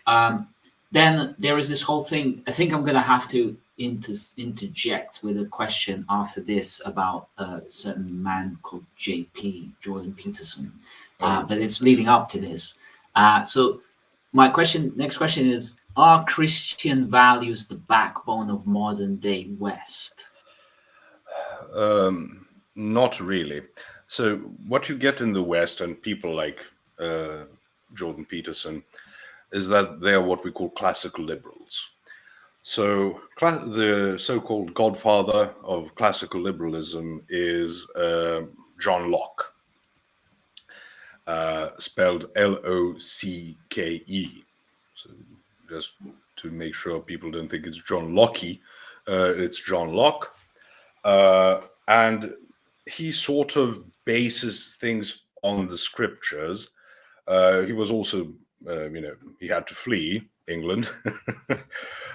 then there is this whole thing. I think I'm going to have to interject with a question after this about a certain man called JP, Jordan Peterson. But it's leading up to this. So my next question is, are Christian values the backbone of modern day West? Not really. So what you get in the West, and people like Jordan Peterson, is that they are what we call classical liberals. So the so-called godfather of classical liberalism is John Locke, spelled L-O-C-K-E. So just to make sure people don't think it's John Locke, it's John Locke. And he sort of bases things on the scriptures. He was also, he had to flee England,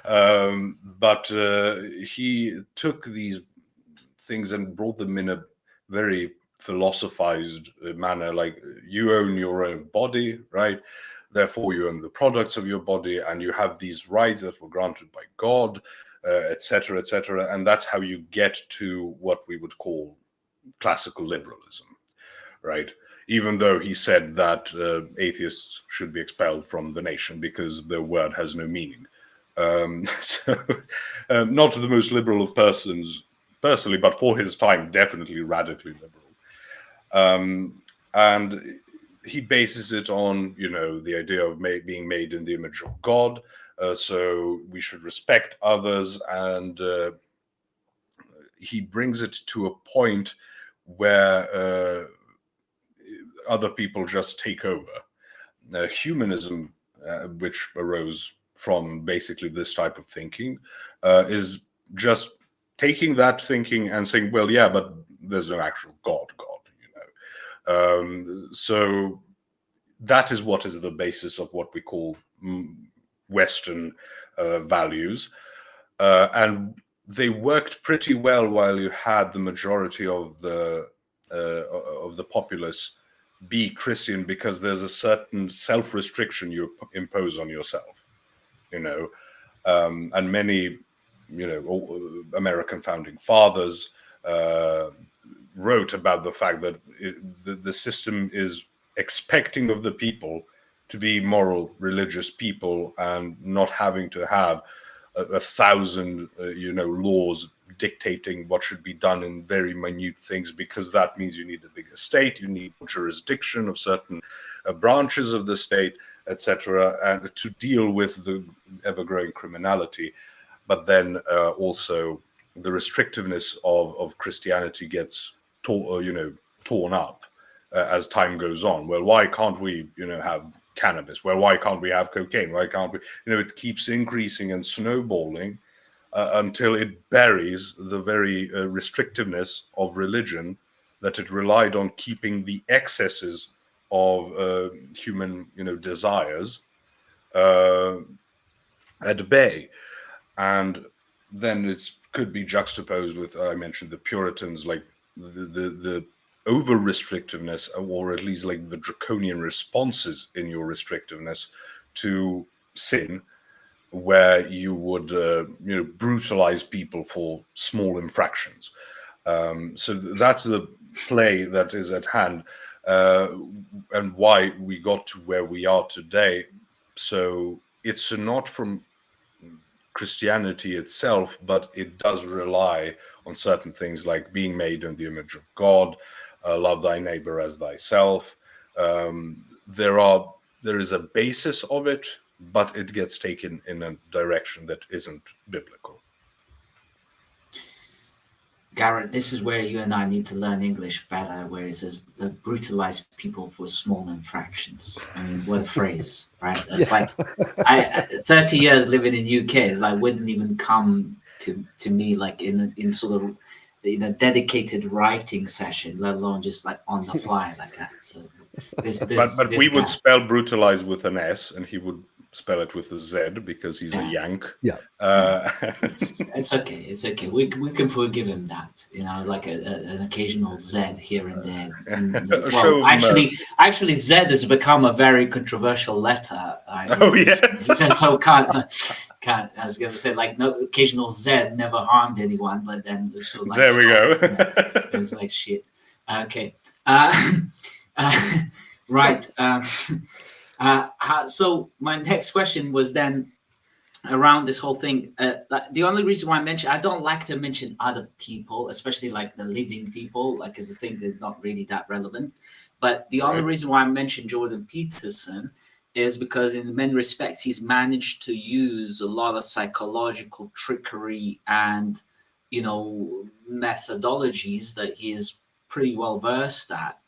but he took these things and brought them in a very philosophized manner, like you own your own body, right? Therefore, you own the products of your body, and you have these rights that were granted by God, etc., etc. And that's how you get to what we would call classical liberalism, right? Even though he said that atheists should be expelled from the nation because their word has no meaning. Not the most liberal of persons personally, but for his time, definitely radically liberal. And he bases it on, the idea of being made in the image of God. So we should respect others, and he brings it to a point where other people just take over. Humanism, which arose from basically this type of thinking, is just taking that thinking and saying, well, yeah, but there's no actual God, you know. So that is what is the basis of what we call Western values. And they worked pretty well while you had the majority of the populace be Christian, because there's a certain self-restriction you impose on yourself, you know. And many, you know, American founding fathers wrote about the fact that the system is expecting of the people to be moral, religious people, and not having to have a thousand, you know, laws dictating what should be done in very minute things, because that means you need a bigger state, you need jurisdiction of certain branches of the state, etc., and to deal with the ever-growing criminality. But then also the restrictiveness of Christianity gets torn up as time goes on. Well, why can't we, you know, have cannabis? Well, why can't we have cocaine? Why can't we? You know, it keeps increasing and snowballing until it buries the very restrictiveness of religion that it relied on keeping the excesses of human, you know, desires at bay. And then it could be juxtaposed with, I mentioned the Puritans, like the over restrictiveness, or at least like the draconian responses in your restrictiveness to sin, where you would you know, brutalize people for small infractions. So that's the play that is at hand, and why we got to where we are today. So it's not from Christianity itself, but it does rely on certain things like being made in the image of God, love thy neighbor as thyself. There is a basis of it, but it gets taken in a direction that isn't biblical. Garrett, this is where you and I need to learn English better, where it says brutalize people for small infractions. I mean, what a phrase, right? It's like 30 years living in UK is like wouldn't even come to me like in sort of in a dedicated writing session, let alone just like on the fly like that. So but we would spell brutalize with an S, and he would spell it with a Z because he's a Yank. Yeah. It's okay. It's okay. We can forgive him that, you know, like an occasional Z here and there. And, well, actually, Z has become a very controversial letter. Oh yes. So can't. I was going to say like no occasional Z never harmed anyone, but then so like there we go. You know, it's like shit. Okay. Right. So my next question was then around this whole thing. Like the only reason why I don't like to mention other people, especially like the living people, like as a thing that's not really that relevant. But the only reason why I mentioned Jordan Peterson is because in many respects he's managed to use a lot of psychological trickery and, you know, methodologies that he is pretty well versed at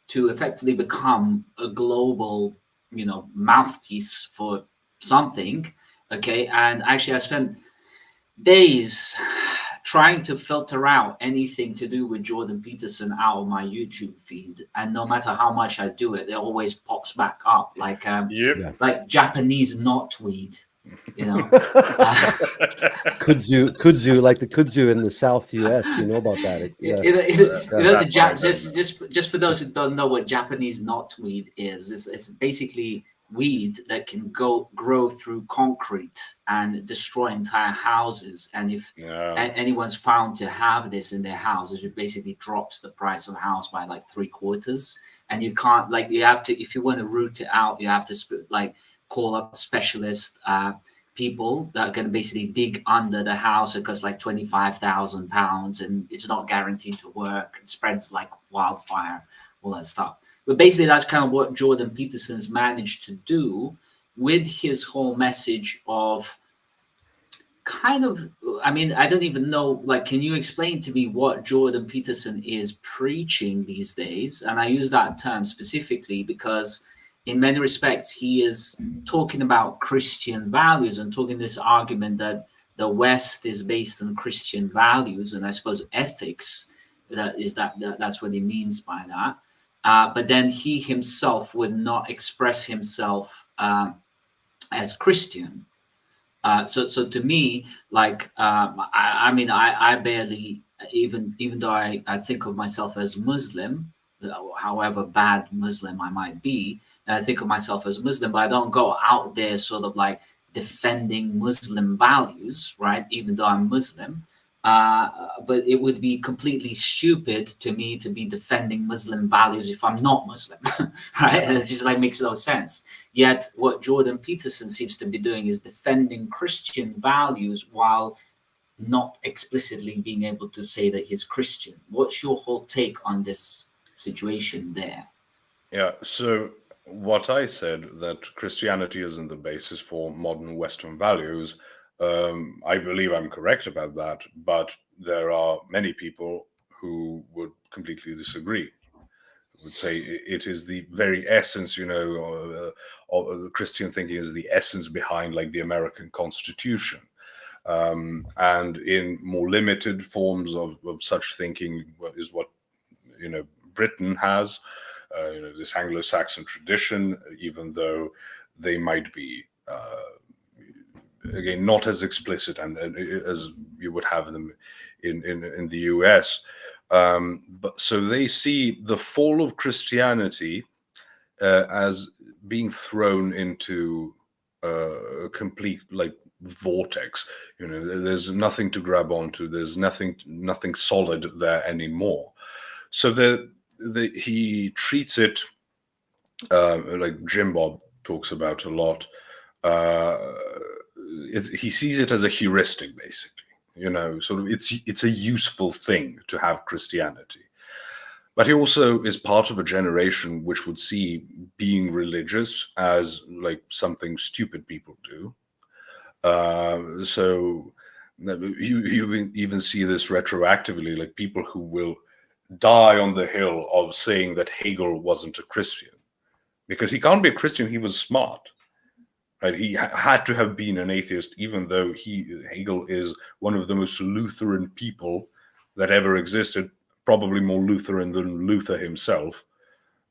to effectively become a global, you know, mouthpiece for something. Okay. And actually I spent days trying to filter out anything to do with Jordan Peterson out of my YouTube feed. And no matter how much I do it, it always pops back up like like Japanese knotweed, you know. Kudzu, like the kudzu in the South US. You know about that? Just for those who don't know what Japanese knotweed is, it's basically weed that can grow through concrete and destroy entire houses. And if anyone's found to have this in their house, it basically drops the price of a house by like 3/4. And you can't, like, you have to, if you want to root it out, you have to like call up specialist people that are going to basically dig under the house. It costs like £25,000 and it's not guaranteed to work. It spreads like wildfire, all that stuff. But basically, that's kind of what Jordan Peterson's managed to do with his whole message of kind of, I mean, I don't even know, like, can you explain to me what Jordan Peterson is preaching these days? And I use that term specifically because in many respects he is talking about Christian values and talking this argument that the West is based on Christian values, and I suppose ethics, that's what he means by that. But then he himself would not express himself as Christian. So to me, like, I mean, I barely, even though I think of myself as Muslim, however bad Muslim I might be, I think of myself as Muslim, but I don't go out there sort of like defending Muslim values, right? Even though I'm Muslim. But it would be completely stupid to me to be defending Muslim values if I'm not Muslim, right? And it just like makes no sense. Yet what Jordan Peterson seems to be doing is defending Christian values while not explicitly being able to say that he's Christian. What's your whole take on this situation there? Yeah, so what I said, that Christianity isn't the basis for modern Western values, I believe I'm correct about that, but there are many people who would completely disagree. Would say it is the very essence, of Christian thinking is the essence behind like the American Constitution. And in more limited forms of such thinking is what, Britain has, this Anglo-Saxon tradition, even though they might be, again, not as explicit and as you would have them in the US. But so they see the fall of Christianity as being thrown into a complete like vortex. There's nothing to grab onto. There's nothing solid there anymore. So he treats it like Jim Bob talks about a lot. He sees it as a heuristic, basically. Sort of it's a useful thing to have Christianity. But he also is part of a generation which would see being religious as like something stupid people do. So you even see this retroactively, like people who will die on the hill of saying that Hegel wasn't a Christian. Because he can't be a Christian, he was smart. Right? He had to have been an atheist, even though Hegel is one of the most Lutheran people that ever existed, probably more Lutheran than Luther himself.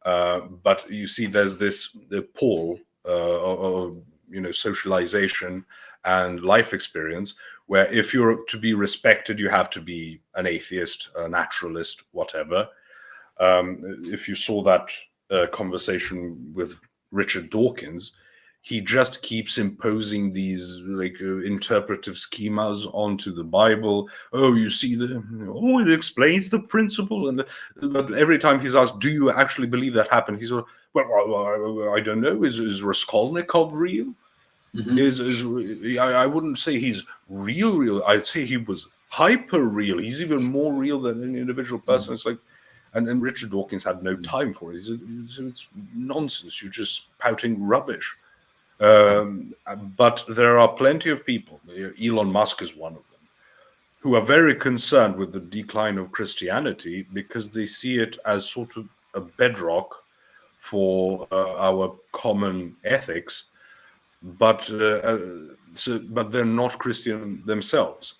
But you see, there's the pull of socialization and life experience, where if you're to be respected, you have to be an atheist, a naturalist, whatever. If you saw that conversation with Richard Dawkins, he just keeps imposing these like interpretive schemas onto the Bible. Oh, you see, it explains the principle, but every time he's asked, "Do you actually believe that happened?" He's like, "Well, I don't know. Is Raskolnikov real? Mm-hmm. I wouldn't say he's real. I'd say he was hyper real. He's even more real than an individual person." Mm-hmm. It's like, and Richard Dawkins had no time for it. It's nonsense. You're just pouting rubbish. But there are plenty of people, Elon Musk is one of them, who are very concerned with the decline of Christianity because they see it as sort of a bedrock for our common ethics, but they're not Christian themselves.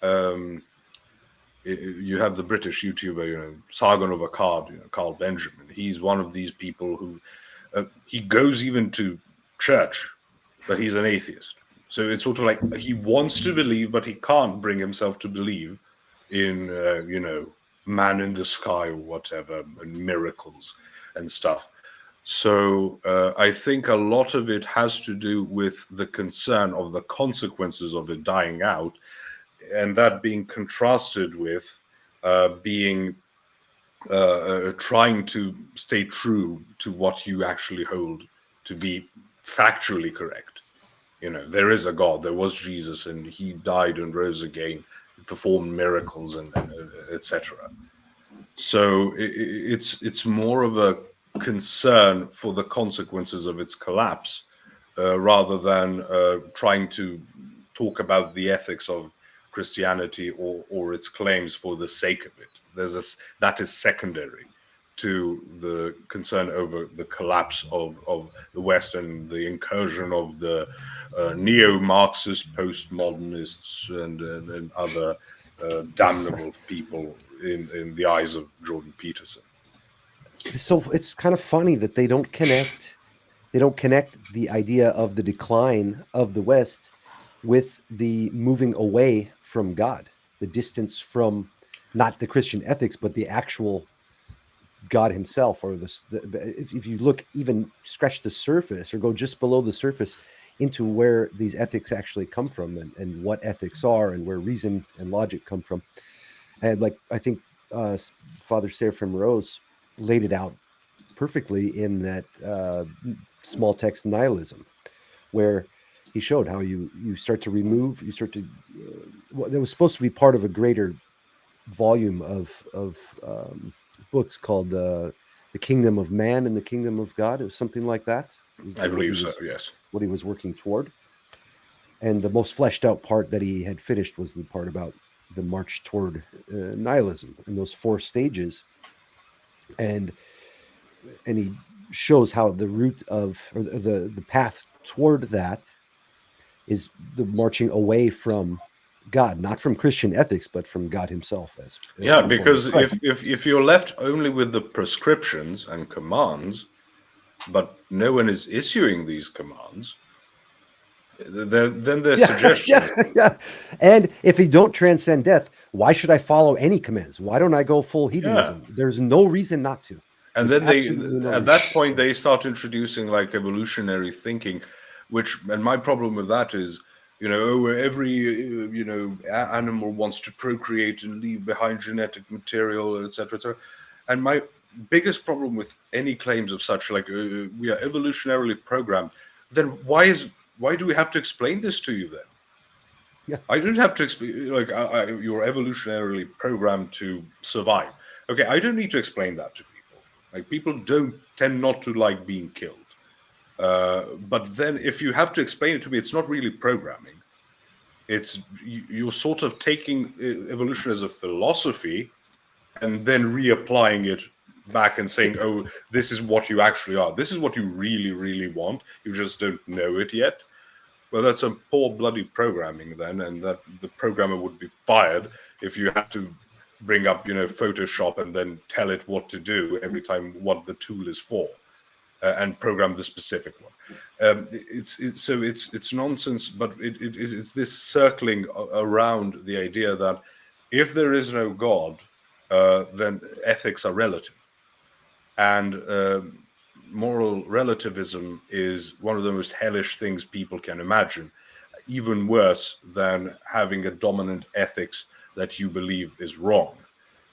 You have the British YouTuber, Sargon of Akkad, Carl Benjamin. He's one of these people who he goes even to church, but he's an atheist. So it's sort of like he wants to believe, but he can't bring himself to believe in, man in the sky or whatever, and miracles and stuff. So I think a lot of it has to do with the concern of the consequences of it dying out, and that being contrasted with being trying to stay true to what you actually hold to be factually correct. There is a God, there was Jesus, and he died and rose again, performed miracles, and etc. So it's more of a concern for the consequences of its collapse, rather than trying to talk about the ethics of Christianity or its claims for the sake of it. That is secondary to the concern over the collapse of the West and the incursion of the neo-Marxist, postmodernists, and other damnable people in the eyes of Jordan Peterson. So it's kind of funny that they don't connect the idea of the decline of the West with the moving away from God, the distance from not the Christian ethics, but the actual God himself. Or if you look, even scratch the surface or go just below the surface into where these ethics actually come from, and what ethics are, and where reason and logic come from. And like, I think Father Seraphim Rose laid it out perfectly in that small text nihilism, where he showed how you start to that was supposed to be part of a greater volume of books called The Kingdom of Man and the Kingdom of God. It was something like that. I believe so, yes. What he was working toward. And the most fleshed out part that he had finished was the part about the march toward nihilism and those 4 stages. And he shows how the root of, or the path toward that, is the marching away from God, not from Christian ethics, but from God himself. Because if you're left only with the prescriptions and commands, but no one is issuing these commands, then there's suggestions. Yeah. And if you don't transcend death, why should I follow any commands? Why don't I go full hedonism? Yeah. There's no reason not to. And then at that point, they start introducing like evolutionary thinking, and my problem with that is, every, animal wants to procreate and leave behind genetic material, etc., etc. And my biggest problem with any claims of such, like we are evolutionarily programmed, then why do we have to explain this to you then? Yeah. I don't have to explain, like, you're evolutionarily programmed to survive. Okay, I don't need to explain that to people. Like, people tend not to like being killed. But then if you have to explain it to me, it's not really programming. You're sort of taking evolution as a philosophy and then reapplying it back and saying, oh, this is what you actually are. This is what you really, really want. You just don't know it yet. Well, that's some poor bloody programming then, and that the programmer would be fired if you had to bring up, Photoshop and then tell it what to do every time what the tool is for, and program the specific one. It's nonsense, but it's this circling around the idea that if there is no God, then ethics are relative, and moral relativism is one of the most hellish things people can imagine, even worse than having a dominant ethics that you believe is wrong,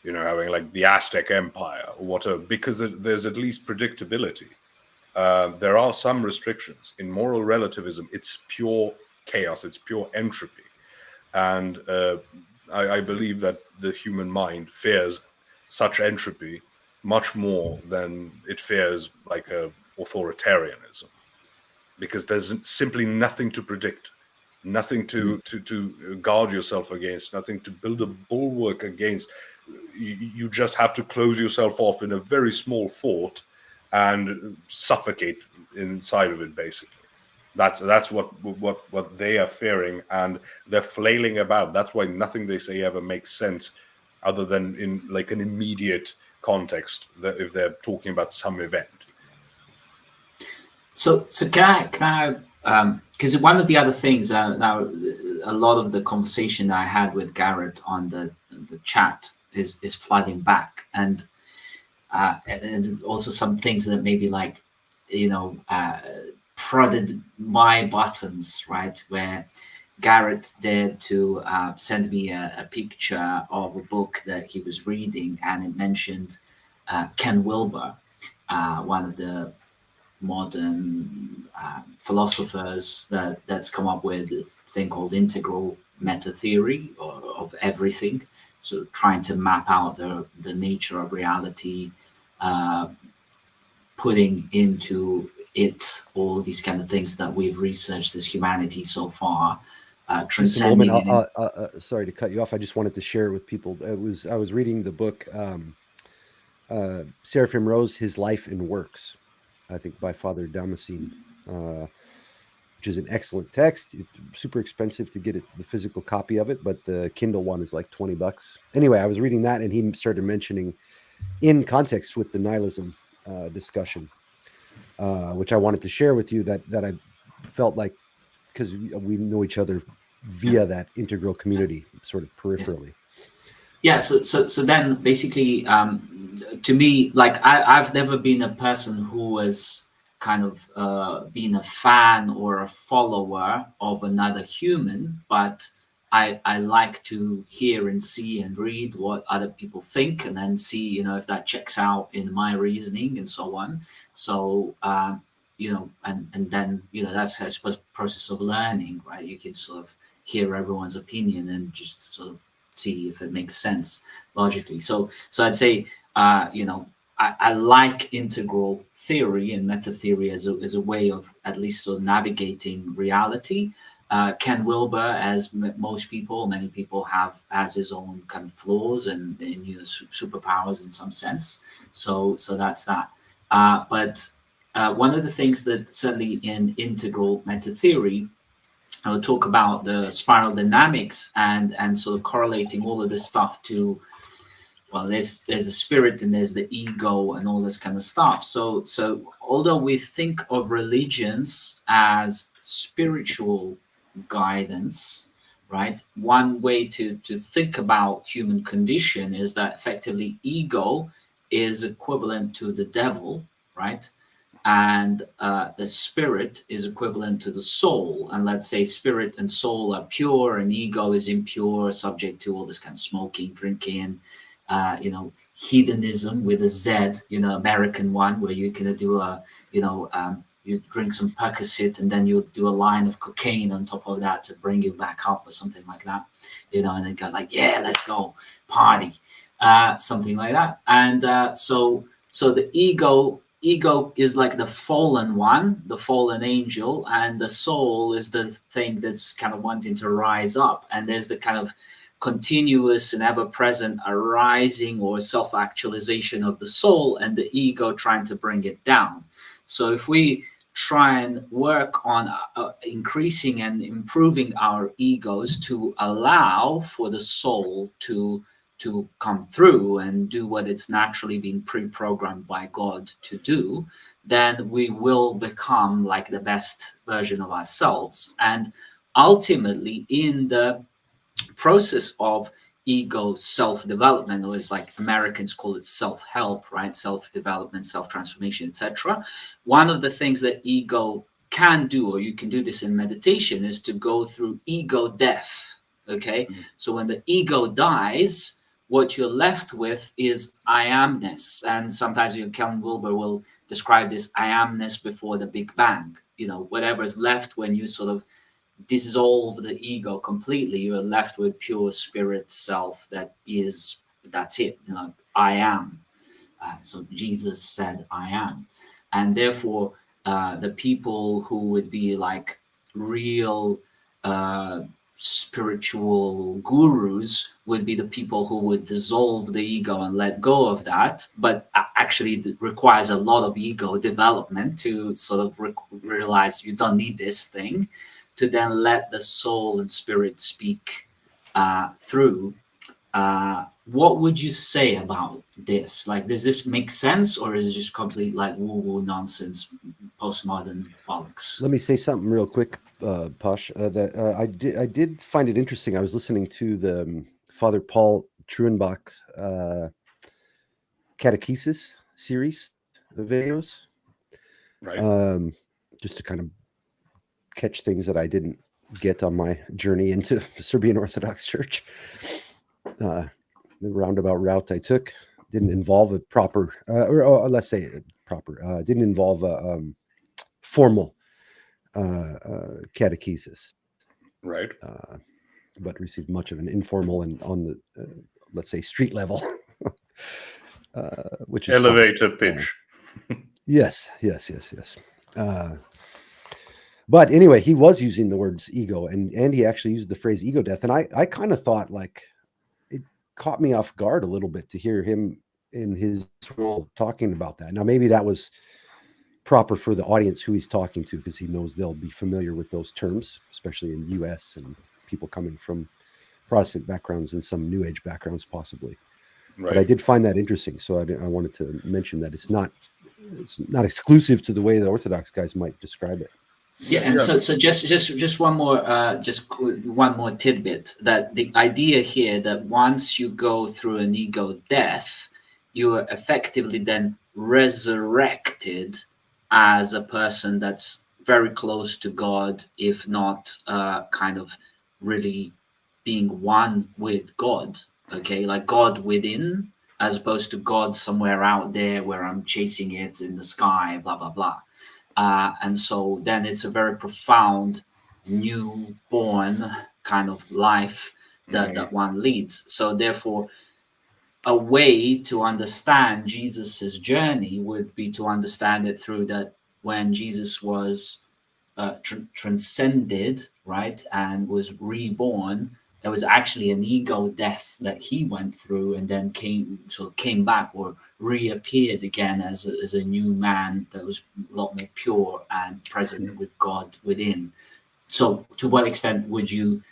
having like the Aztec Empire or whatever, because there's at least predictability. There are some restrictions. In moral relativism, it's pure chaos, it's pure entropy. And I believe that the human mind fears such entropy much more than it fears like authoritarianism, because there's simply nothing to predict, nothing to guard yourself against, nothing to build a bulwark against. You just have to close yourself off in a very small fort and suffocate inside of it, basically. That's what they are fearing, and they're flailing about. That's why nothing they say ever makes sense, other than in like an immediate context, that if they're talking about some event. So can I because one of the other things now, a lot of the conversation that I had with Garrett on the chat is flooding back, and also some things that maybe like prodded my buttons, right, where Garrett dared to send me a picture of a book that he was reading, and it mentioned Ken Wilber, one of the modern philosophers that's come up with a thing called integral meta theory of everything. So trying to map out the nature of reality, putting into it all these kind of things that we've researched as humanity so far, Just a moment. transcending. Sorry to cut you off. I just wanted to share with people. I was reading the book Seraphim Rose, His Life and Works, I think by Father Damascene, which is an excellent text. It's super expensive to get the physical copy of it, but the Kindle one is like $20. Anyway, I was reading that, and he started mentioning, in context with the nihilism discussion, which I wanted to share with you, that I felt like, because we know each other via that integral community, sort of peripherally. Yeah, so then basically, to me, like I've never been a person who has kind of been a fan or a follower of another human, but I like to hear and see and read what other people think, and then see, if that checks out in my reasoning and so on. So and then that's, I suppose, process of learning, right? You can sort of hear everyone's opinion and just sort of see if it makes sense logically. So I'd say, I like integral theory and meta theory as a way of at least sort of navigating reality. Ken Wilber, as many people has his own kind of flaws and superpowers in some sense. So that's that. But one of the things that certainly in integral meta theory, I will talk about the spiral dynamics and sort of correlating all of this stuff to, well, there's the spirit and there's the ego and all this kind of stuff. So although we think of religions as spiritual guidance, right? One way to think about human condition is that effectively ego is equivalent to the devil, right? And the spirit is equivalent to the soul. And let's say spirit and soul are pure and ego is impure, subject to all this kind of smoking, drinking, hedonism with a Z, American one, where you can do you drink some Percocet and then you do a line of cocaine on top of that to bring you back up or something like that, and then go like, yeah, let's go party, something like that. And so the ego is like the fallen one, the fallen angel, and the soul is the thing that's kind of wanting to rise up. And there's the kind of continuous and ever-present arising or self-actualization of the soul, and the ego trying to bring it down. So if we try and work on increasing and improving our egos to allow for the soul to come through and do what it's naturally been pre-programmed by God to do, then we will become like the best version of ourselves. And ultimately, in the process of ego self-development, or as like Americans call it, self-help, right? Self-development, self-transformation, etc. One of the things that ego can do, or you can do this in meditation, is to go through ego death. Okay. So when the ego dies, what you're left with is I amness. And sometimes Ken Wilber will describe this I amness before the Big Bang. Whatever is left when you sort of dissolve the ego completely, you're left with pure spirit self. That's it. I am. So Jesus said, I am. And therefore, the people who would be like real spiritual gurus would be the people who would dissolve the ego and let go of that. But actually, it requires a lot of ego development to sort of realize you don't need this thing, to then let the soul and spirit speak through. What would you say about this? Like, does this make sense, or is it just complete like woo-woo nonsense, postmodern bollocks? Let me say something real quick, Posh. That I did find it interesting. I was listening to the Father Paul Truenbach's catechesis series of videos, right? Just to kind of catch things that I didn't get on my journey into the Serbian Orthodox Church. The roundabout route I took didn't involve a proper, or let's say proper, didn't involve a formal catechesis, right? But received much of an informal and on the let's say street level, which is elevator pitch. Yes. But anyway, he was using the words ego, and he actually used the phrase ego death. And I kind of thought, like, it caught me off guard a little bit to hear him in his role talking about that. Now, maybe that was proper for the audience who he's talking to, because he knows they'll be familiar with those terms, especially in the US and people coming from Protestant backgrounds and some New Age backgrounds possibly. Right. But I did find that interesting, so I wanted to mention that it's not exclusive to the way the Orthodox guys might describe it. Yeah, and so just one more tidbit, that the idea here that once you go through an ego death, you are effectively then resurrected as a person that's very close to God, if not kind of really being one with God. Okay, like God within, as opposed to God somewhere out there where I'm chasing it in the sky, blah blah blah. And so then it's a very profound newborn kind of life that one leads. So therefore, a way to understand Jesus's journey would be to understand it through that when Jesus was transcended, right, and was reborn, there was actually an ego death that he went through, and then came back or reappeared again as a new man that was a lot more pure and present with God within. So to what extent would you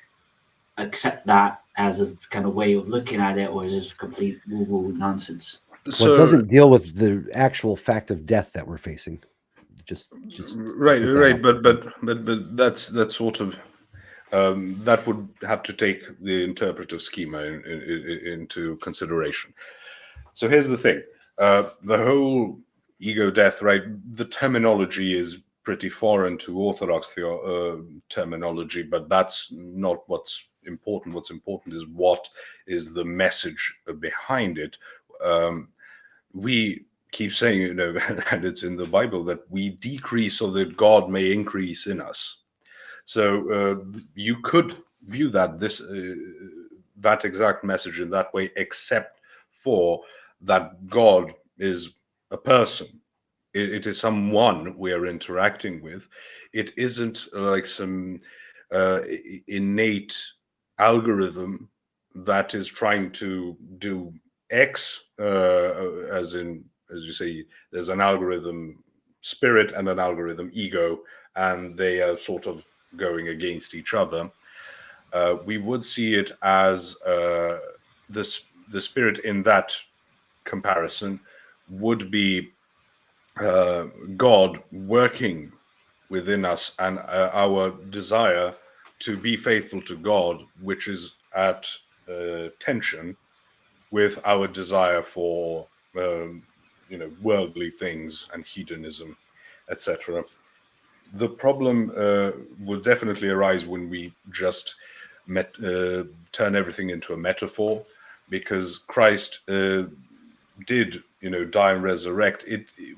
accept that as a kind of way of looking at it, or is this complete woo-woo nonsense? Well, it doesn't deal with the actual fact of death that we're facing. Just right. But that's sort of that would have to take the interpretive schema into consideration. So here's the thing: the whole ego death, right? The terminology is pretty foreign to Orthodox terminology, but that's not what's important. What's important is what is the message behind it. We keep saying, and it's in the Bible, that we decrease so that God may increase in us. So you could view that that exact message in that way, except for that God is a person. It is someone we are interacting with. It isn't like some innate algorithm that is trying to do X, as you say, there's an algorithm spirit and an algorithm ego, and they are sort of going against each other. We would see it as the spirit in that comparison would be God working within us, and our desire to be faithful to God, which is at tension with our desire for worldly things and hedonism, etc. The problem will definitely arise when we just turn everything into a metaphor, because Christ did die and resurrect.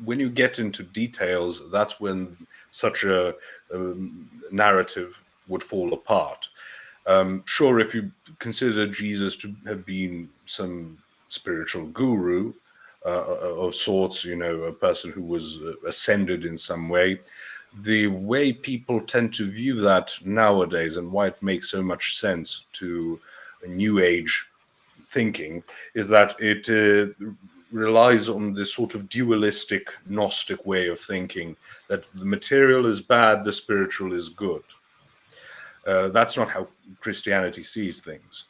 When you get into details, that's when such a narrative would fall apart. Sure, if you consider Jesus to have been some spiritual guru of sorts, a person who was ascended in some way, the way people tend to view that nowadays, and why it makes so much sense to a New Age thinking, is that it relies on this sort of dualistic Gnostic way of thinking, that the material is bad, the spiritual is good. That's not how Christianity sees things.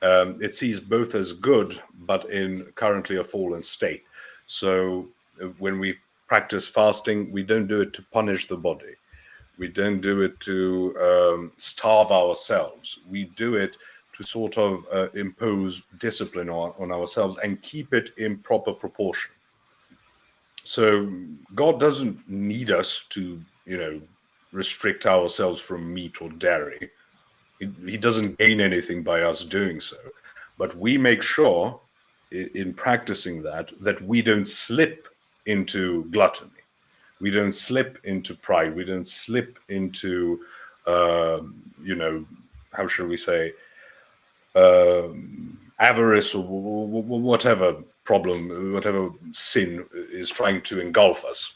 It sees both as good, but in currently a fallen state. So when we practice fasting, we don't do it to punish the body. We don't do it to starve ourselves. We do it to sort of impose discipline on ourselves and keep it in proper proportion. So God doesn't need us to, restrict ourselves from meat or dairy. He doesn't gain anything by us doing so. But we make sure in practicing that we don't slip into gluttony. We don't slip into pride. We don't slip into, how shall we say, avarice, or whatever problem, whatever sin is trying to engulf us,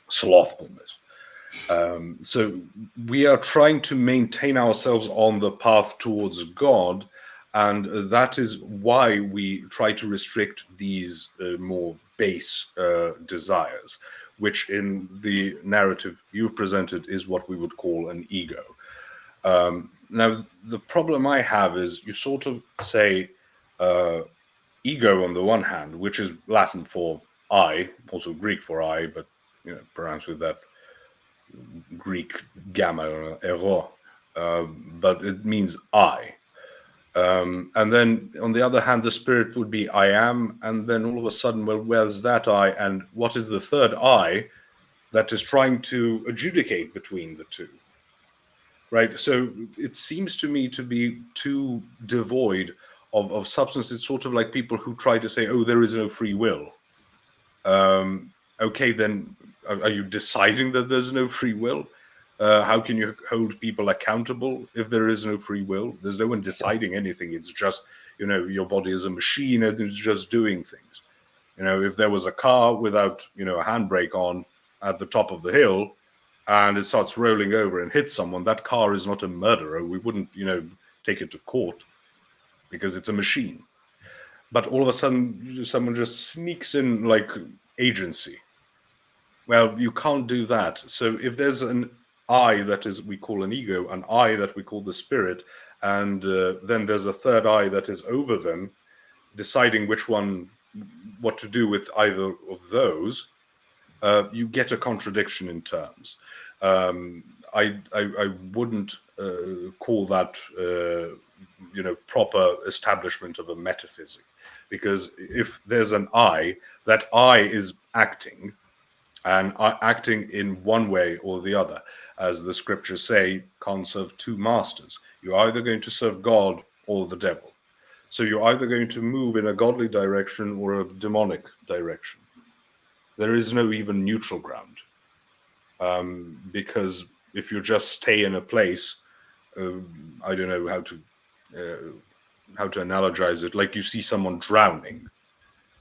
slothfulness. So we are trying to maintain ourselves on the path towards God, and that is why we try to restrict these more base desires, which in the narrative you've presented is what we would call an ego. Now, the problem I have is you sort of say ego on the one hand, which is Latin for I, also Greek for I, but pronounced with that Greek gamma or ero, but it means I. And then on the other hand, the spirit would be I am, and then all of a sudden, well, where's that I, and what is the third I that is trying to adjudicate between the two? Right. So it seems to me to be too devoid of substance. It's sort of like people who try to say, oh, there is no free will. Okay, then are you deciding that there's no free will? How can you hold people accountable if there is no free will? There's no one deciding anything. It's just, your body is a machine and it's just doing things. If there was a car without, a handbrake on at the top of the hill and it starts rolling over and hits someone, that car is not a murderer. We wouldn't, take it to court because it's a machine. But all of a sudden, someone just sneaks in like agency. Well, you can't do that. So if there's an I that is we call an ego, an I that we call the spirit, and then there's a third I that is over them, deciding what to do with either of those, you get a contradiction in terms. I wouldn't call that proper establishment of a metaphysic, because if there's an I, that I is acting, and acting in one way or the other. As the scriptures say, can't serve two masters. You're either going to serve God or the devil. So you're either going to move in a godly direction or a demonic direction. There is no even neutral ground. Because if you just stay in a place, I don't know how to analogize it. Like you see someone drowning,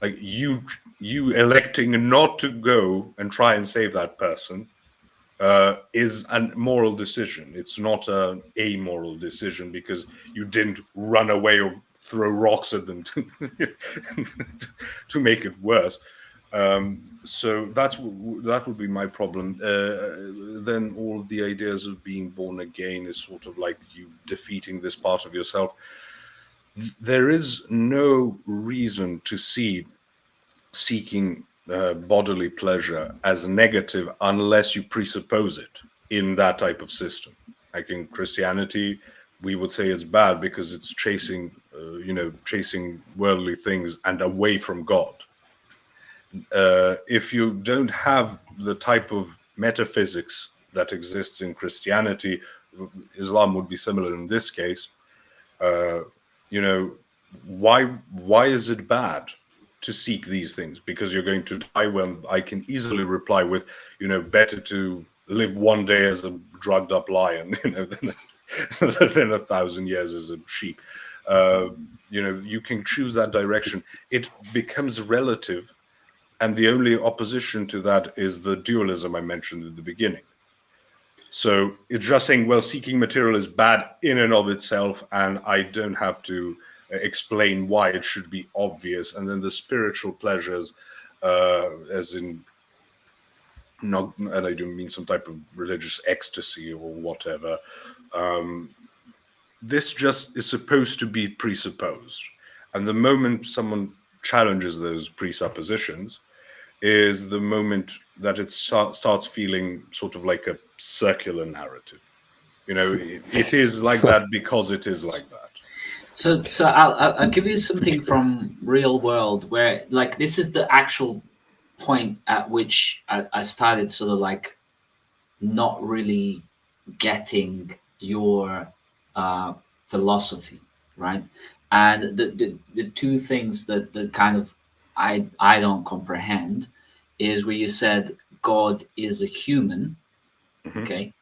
like you electing not to go and try and save that person is a moral decision. It's not an amoral decision because you didn't run away or throw rocks at them to make it worse. So that would be my problem. Then all the ideas of being born again is sort of like you defeating this part of yourself. There is no reason to see seeking bodily pleasure as negative unless you presuppose it in that type of system. Like in Christianity, we would say it's bad because it's chasing worldly things and away from God. If you don't have the type of metaphysics that exists in Christianity, Islam would be similar in this case. Why is it bad to seek these things? Because you're going to die. When I can easily reply with, better to live one day as a drugged up lion, than 1,000 years as a sheep. You can choose that direction. It becomes relative. And the only opposition to that is the dualism I mentioned at the beginning. So it's just saying, well, seeking material is bad in and of itself, and I don't have to explain why it should be obvious. And then the spiritual pleasures, as in, and I don't mean some type of religious ecstasy or whatever. This just is supposed to be presupposed. And the moment someone challenges those presuppositions is the moment that it starts feeling sort of like a circular narrative. It is like that because it is like that. So I'll give you something from real world where, like, this is the actual point at which I started sort of like not really getting your philosophy, right? And the two things that kind of I don't comprehend is where you said God is a human, okay,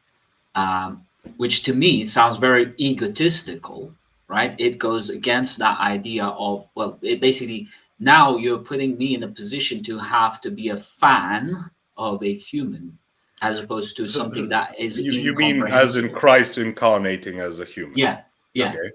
which to me sounds very egotistical, right? It goes against that idea of, well, it basically, now you're putting me in a position to have to be a fan of a human as opposed to something that is you mean as in Christ incarnating as a human? Yeah. Okay.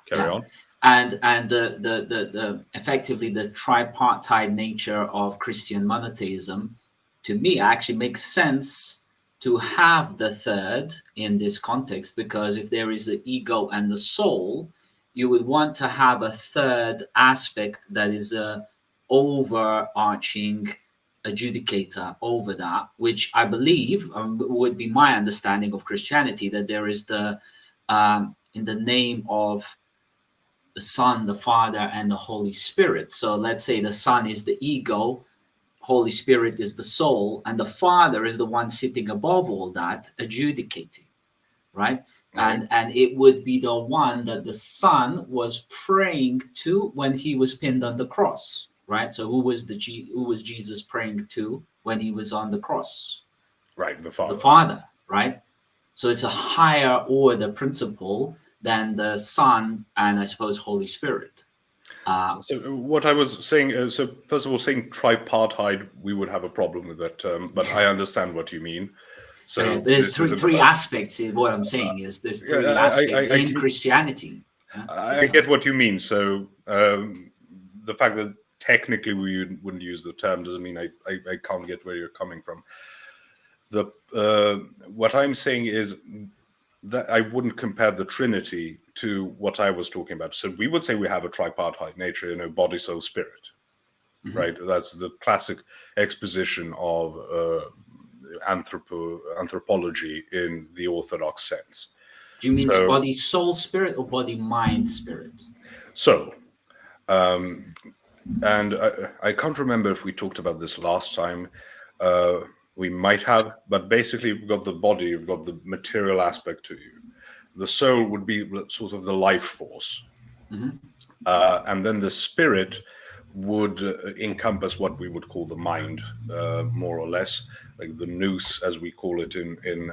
Carry on. And the effectively the tripartite nature of Christian monotheism, to me, actually makes sense to have the third in this context, because if there is the ego and the soul, you would want to have a third aspect that is a overarching adjudicator over that, which I believe would be my understanding of Christianity, that there is the in the name of the Son, the Father, and the Holy Spirit. So let's say the Son is the ego, Holy Spirit is the soul, and the Father is the one sitting above all that, adjudicating, right? And it would be the one that the Son was praying to when he was pinned on the cross, right? So who was Jesus praying to when he was on the cross? Right, the Father. The Father, right? So it's a higher order principle than the Son and I suppose Holy Spirit. So what I was saying, so first of all, saying tripartite, we would have a problem with that term, but I understand what you mean. So there's three aspects. What I'm saying is there's three aspects in Christianity. I get what you mean. So the fact that technically we wouldn't use the term doesn't mean I can't get where you're coming from. What I'm saying is that I wouldn't compare the Trinity to what I was talking about. So we would say we have a tripartite nature, body, soul, spirit, right? That's the classic exposition of anthropology in the Orthodox sense. Do you mean body, soul, spirit, or body, mind, spirit? So, and I can't remember if we talked about this last time. We might have, but basically you've got the body, you've got the material aspect to you. The soul would be sort of the life force. And then the spirit would encompass what we would call the mind, more or less, like the nous, as we call it in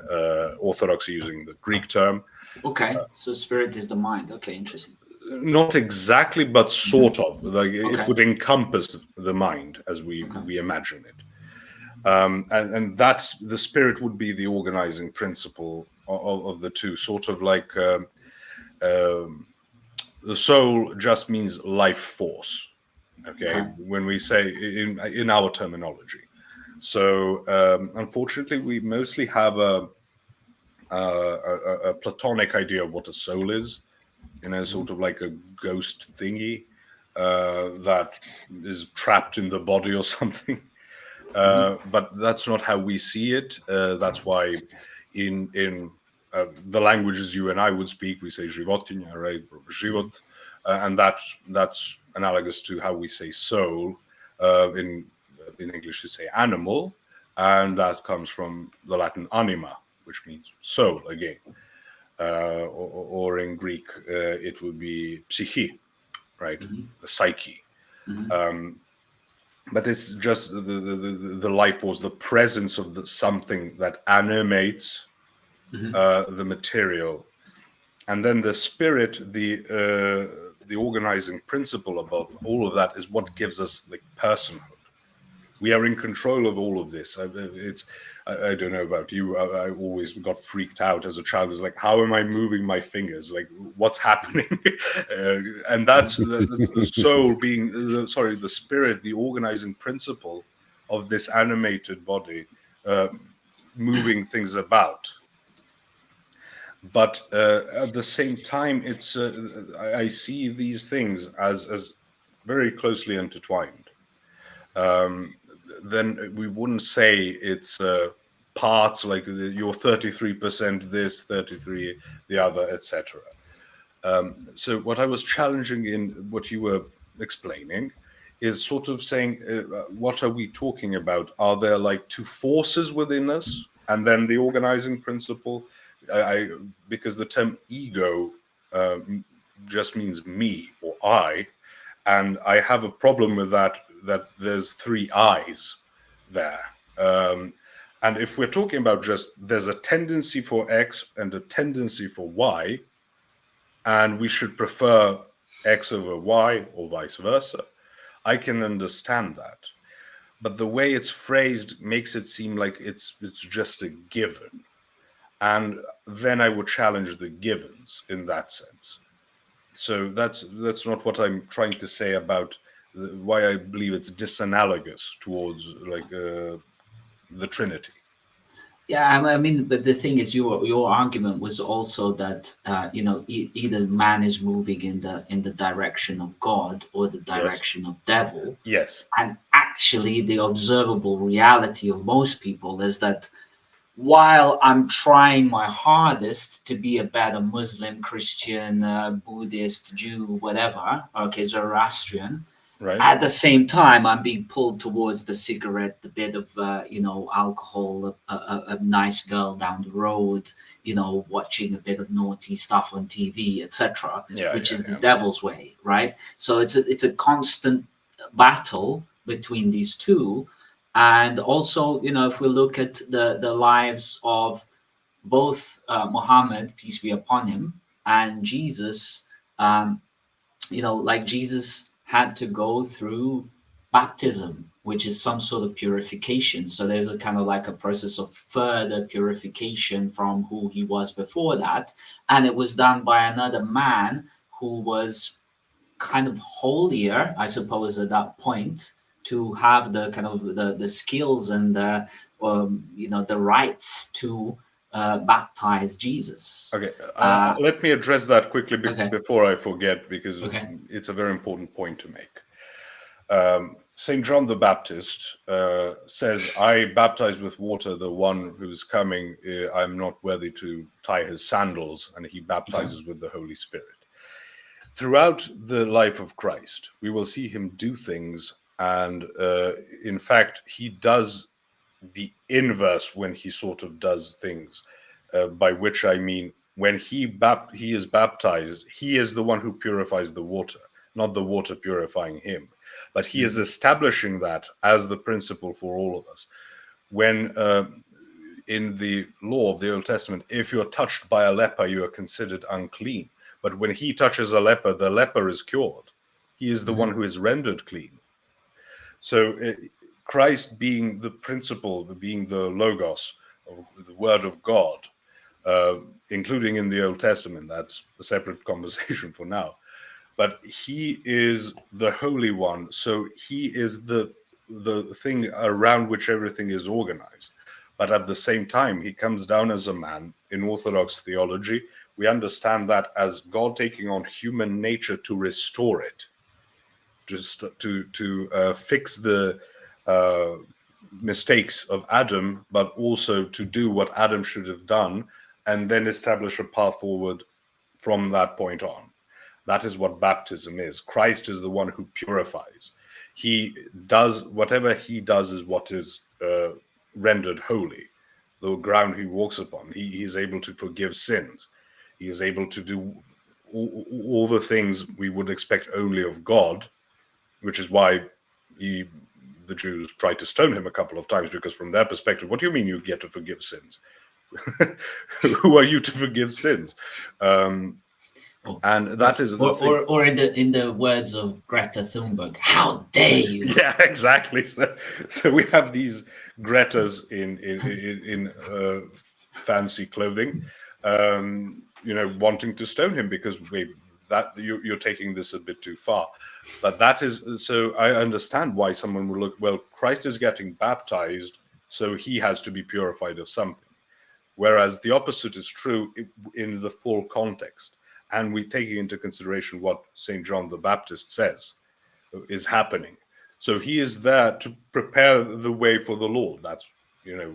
Orthodoxy, using the Greek term. Okay, so spirit is the mind. Okay, interesting. Not exactly, but sort of. Like it would encompass the mind as we imagine it. And that's the spirit would be the organizing principle of the two, sort of like the soul just means life force, okay. When we say in our terminology. So unfortunately we mostly have a Platonic idea of what a soul is, sort of like a ghost thingy that is trapped in the body or something. But that's not how we see it. That's why in the languages you and I would speak, we say životinja, right? Život, and that's analogous to how we say soul. In English, you say animal, and that comes from the Latin anima, which means soul again. Or in Greek, it would be psyche, right? The psyche. But it's just the life force, the presence of something that animates the material, and then the spirit, the organizing principle above all of that is what gives us like personhood. We are in control of all of this. I don't know about you. I always got freaked out as a child. It was like, how am I moving my fingers? Like, what's happening? And that's the soul being, the spirit, the organizing principle of this animated body, moving things about. But at the same time, it's I see these things as very closely intertwined. Then we wouldn't say it's parts like you're 33% this, 33 the other, etc. So what I was challenging in what you were explaining is sort of saying, what are we talking about? Are there like two forces within us, and then the organizing principle? Because the term ego just means me or I, and I have a problem with that there's three I's there. And if we're talking about just there's a tendency for X and a tendency for Y, and we should prefer X over Y or vice versa, I can understand that. but the way it's phrased makes it seem like it's just a given. And then I would challenge the givens in that sense. So that's not what I'm trying to say about why I believe it's disanalogous towards like the Trinity. Yeah, I mean, but the thing is, your argument was also that either man is moving in the direction of God or the direction of devil. Yes. And actually, the observable reality of most people is that while I'm trying my hardest to be a better Muslim, Christian, Buddhist, Jew, whatever, okay, Zoroastrian, Right. at the same time, I'm being pulled towards the cigarette, the bit of alcohol, a nice girl down the road, watching a bit of naughty stuff on TV, etc., which is the devil's way, right? So it's a constant battle between these two, and also, if we look at the lives of both Muhammad, peace be upon him, and Jesus. Like Jesus had to go through baptism, which is some sort of purification. So there's a kind of like a process of further purification from who he was before that. And it was done by another man who was kind of holier, I suppose, at that point, to have the kind of the skills and the rights to baptize Jesus. Okay, let me address that quickly before I forget, because it's a very important point to make. St. John the Baptist says, I baptize with water the one who's coming. I'm not worthy to tie his sandals, and he baptizes with the Holy Spirit. Throughout the life of Christ, we will see him do things, and in fact, he does the inverse when he sort of does things, by which I mean when he is baptized, he is the one who purifies the water, not the water purifying him. But he is establishing that as the principle for all of us. When in the law of the Old Testament, if you're touched by a leper, you are considered unclean. But when he touches a leper, the leper is cured. He is the one who is rendered clean. So Christ being the principle, being the logos, of the word of God, including in the Old Testament, that's a separate conversation for now. But he is the Holy One, so he is the thing around which everything is organized. But at the same time, he comes down as a man. In Orthodox theology, we understand that as God taking on human nature to restore it, just to fix the mistakes of Adam, but also to do what Adam should have done, and then establish a path forward from that point on. That is what baptism is. Christ is the one who purifies. He does whatever he does is what is rendered holy. The ground he walks upon, he is able to forgive sins. He is able to do all the things we would expect only of God, which is why the Jews tried to stone him a couple of times, because from their perspective, what do you mean you get to forgive sins? Who are you to forgive sins? And that is the thing. Or in the words of Greta Thunberg, how dare you? Yeah, exactly. So we have these Gretas in fancy clothing, wanting to stone him because you're taking this a bit too far. But that is, so I understand why someone would look, well, Christ is getting baptized, so he has to be purified of something. Whereas the opposite is true in the full context. And we take into consideration what St. John the Baptist says is happening. So he is there to prepare the way for the Lord. That's,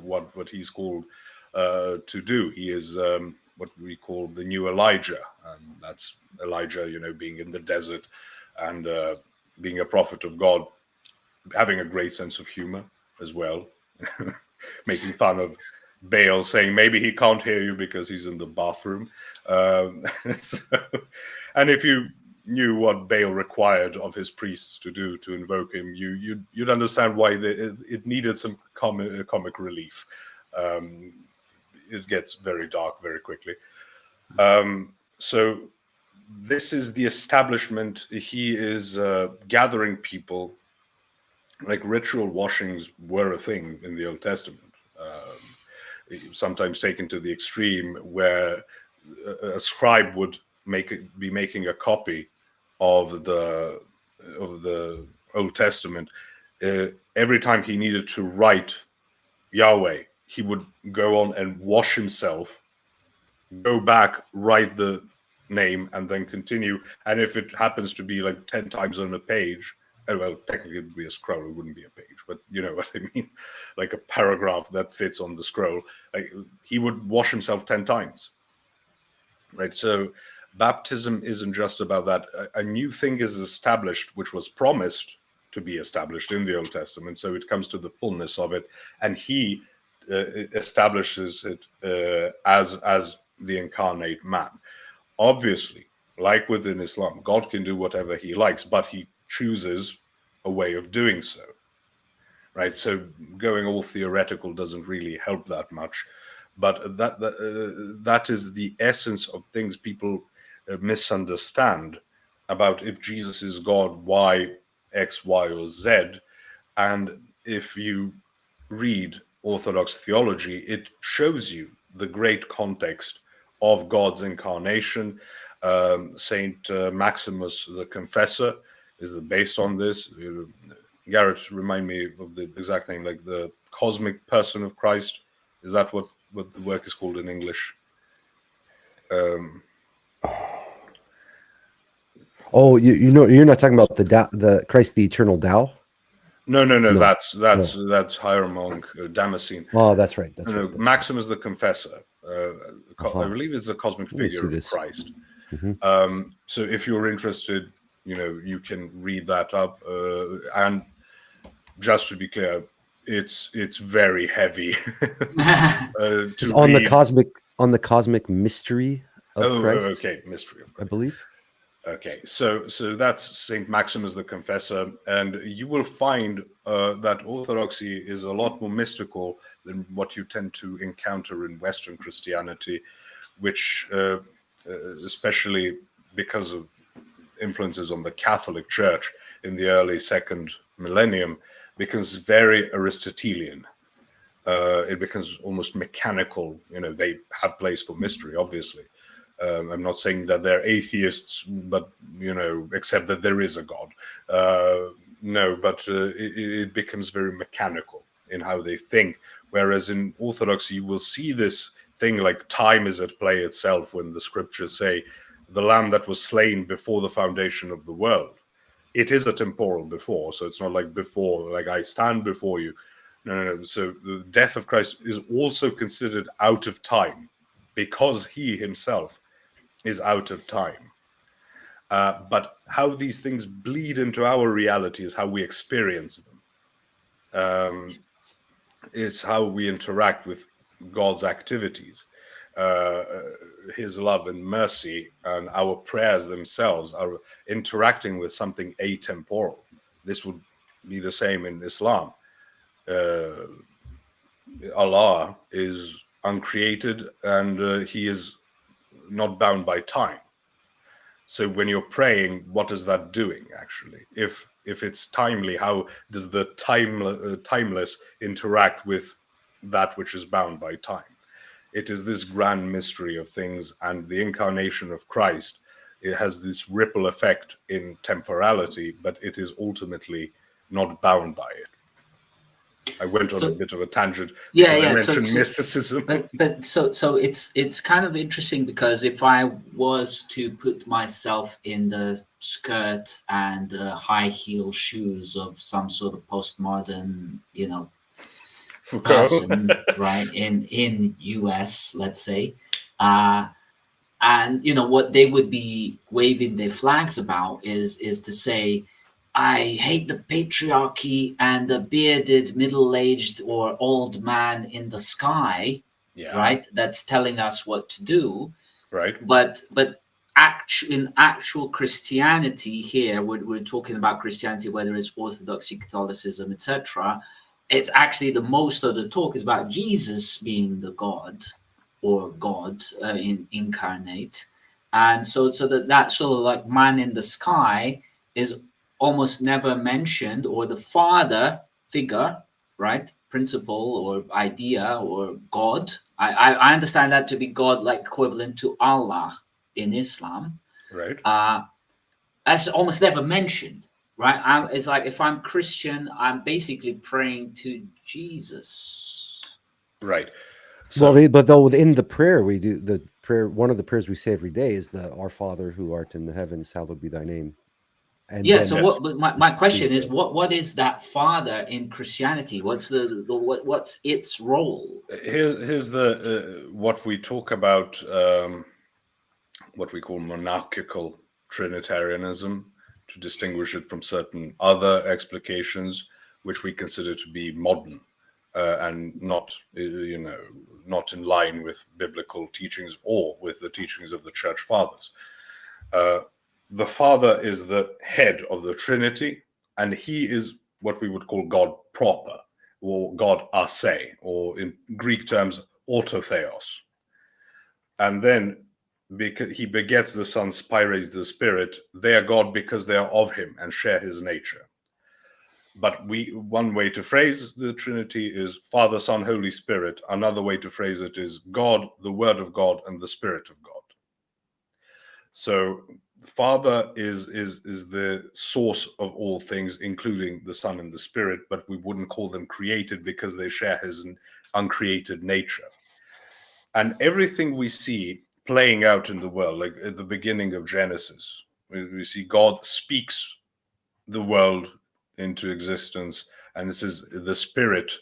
what he's called to do. He is what we call the new Elijah. And that's Elijah, being in the desert and being a prophet of God, having a great sense of humor as well, making fun of Baal, saying maybe he can't hear you because he's in the bathroom. And if you knew what Baal required of his priests to do to invoke him, you'd understand why it needed some comic relief. It gets very dark very quickly. So this is the establishment. He is gathering people like ritual washings were a thing in the Old Testament. Sometimes taken to the extreme, where a scribe would be making a copy of the Old Testament. Every time he needed to write Yahweh, he would go on and wash himself, go back, write the name, and then continue. And if it happens to be like 10 times on a page, well, technically it would be a scroll, it wouldn't be a page, but you know what I mean, like a paragraph that fits on the scroll, like he would wash himself 10 times, right? So baptism isn't just about that. A new thing is established, which was promised to be established in the Old Testament, so it comes to the fullness of it, and he establishes it as the incarnate man. Obviously, like within Islam, God can do whatever he likes, but he chooses a way of doing so, right? So going all theoretical doesn't really help that much, but that is the essence of things people misunderstand about if Jesus is God, why X, Y, or Z. And if you read Orthodox theology, it shows you the great context of God's incarnation. Saint Maximus the Confessor is based on this. Garrett, remind me of the exact name, like the cosmic person of Christ. Is that what the work is called in English? Oh, you know, you're not talking about the Christ, the eternal Tao. No. That's Hieromonk Damascene. Oh, that's right. That's right. Maximus the Confessor. I believe it's a cosmic figure of Christ. So if you're interested, you know, you can read that up. And just to be clear, it's very heavy. On the cosmic mystery of Christ. Okay, mystery of Christ, I believe. Okay, so that's Saint Maximus the Confessor, and you will find that Orthodoxy is a lot more mystical than what you tend to encounter in Western Christianity, which, especially because of influences on the Catholic Church in the early second millennium, becomes very Aristotelian. It becomes almost mechanical. You know, they have place for mystery, obviously. I'm not saying that they're atheists, but, you know, except that there is a God. No, but it becomes very mechanical in how they think. Whereas in Orthodoxy, you will see this thing like time is at play itself when the scriptures say the lamb that was slain before the foundation of the world. It is a temporal before, so it's not like before, like I stand before you. No. So the death of Christ is also considered out of time because he himself is out of time. But how these things bleed into our reality is how we experience them. It's how we interact with God's activities. His love and mercy and our prayers themselves are interacting with something atemporal. This would be the same in Islam. Allah is uncreated and he is not bound by time. So when you're praying, what is that doing actually? If it's timely, how does the timeless interact with that which is bound by time? It is this grand mystery of things, and the incarnation of Christ, it has this ripple effect in temporality, but it is ultimately not bound by it. I went on a bit of a tangent. I mentioned mysticism. But it's kind of interesting, because if I was to put myself in the skirt and high heel shoes of some sort of postmodern, you know, person, right, in US, let's say, and you know what they would be waving their flags about is to say, I hate the patriarchy and the bearded middle-aged or old man in the sky, right, that's telling us what to do, right? But in actual Christianity here, we're talking about Christianity, whether it's Orthodoxy, Catholicism, etc. It's actually the most of the talk is about Jesus being the God, or God incarnate, and so that sort of like man in the sky is almost never mentioned, or the father figure, right? Principle or idea or God. I understand that to be God, like equivalent to Allah in Islam. Right. That's almost never mentioned, right? It's like if I'm Christian, I'm basically praying to Jesus. Right. So, Well, but though in the prayer we do the prayer, one of the prayers we say every day is the Our Father who art in the heavens, hallowed be thy name. And Yeah. then So what? But my question is, what is that Father in Christianity? What's what's its role? here's the what we talk about, what we call monarchical Trinitarianism, to distinguish it from certain other explications, which we consider to be modern and not, not in line with biblical teachings or with the teachings of the Church Fathers. The Father is the head of the Trinity, and he is what we would call God proper, or God ase, or in Greek terms, autotheos. And then because he begets the Son, spirates the Spirit, they are God because they are of him and share his nature. But one way to phrase the Trinity is Father, Son, Holy Spirit. Another way to phrase it is God, the Word of God, and the Spirit of God. So the Father is the source of all things, including the Son and the Spirit, but we wouldn't call them created because they share his uncreated nature. And everything we see playing out in the world, like at the beginning of Genesis, we see God speaks the world into existence, and this is the Spirit,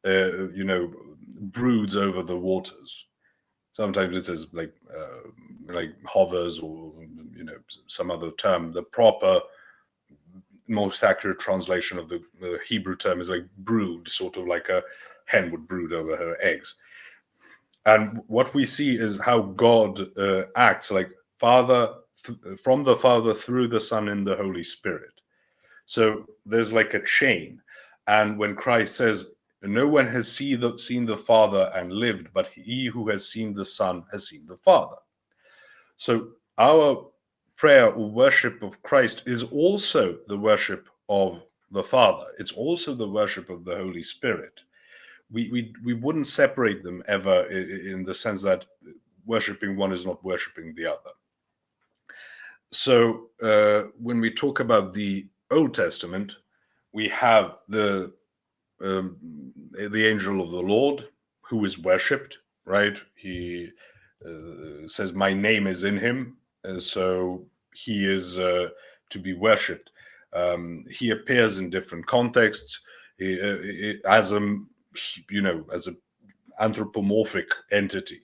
broods over the waters. Sometimes it says like hovers, or some other term. The proper, most accurate translation of the Hebrew term is like brood, sort of like a hen would brood over her eggs. And what we see is how God acts, like Father, from the Father through the Son in the Holy Spirit. So there's like a chain. And when Christ says, no one has seen the Father and lived, but he who has seen the Son has seen the Father. So our prayer or worship of Christ is also the worship of the Father. It's also the worship of the Holy Spirit. We wouldn't separate them ever, in the sense that worshiping one is not worshiping the other. So when we talk about the Old Testament, we have the angel of the Lord who is worshipped, right? He says, "My name is in him," and so he is to be worshipped. He appears in different contexts as an anthropomorphic entity.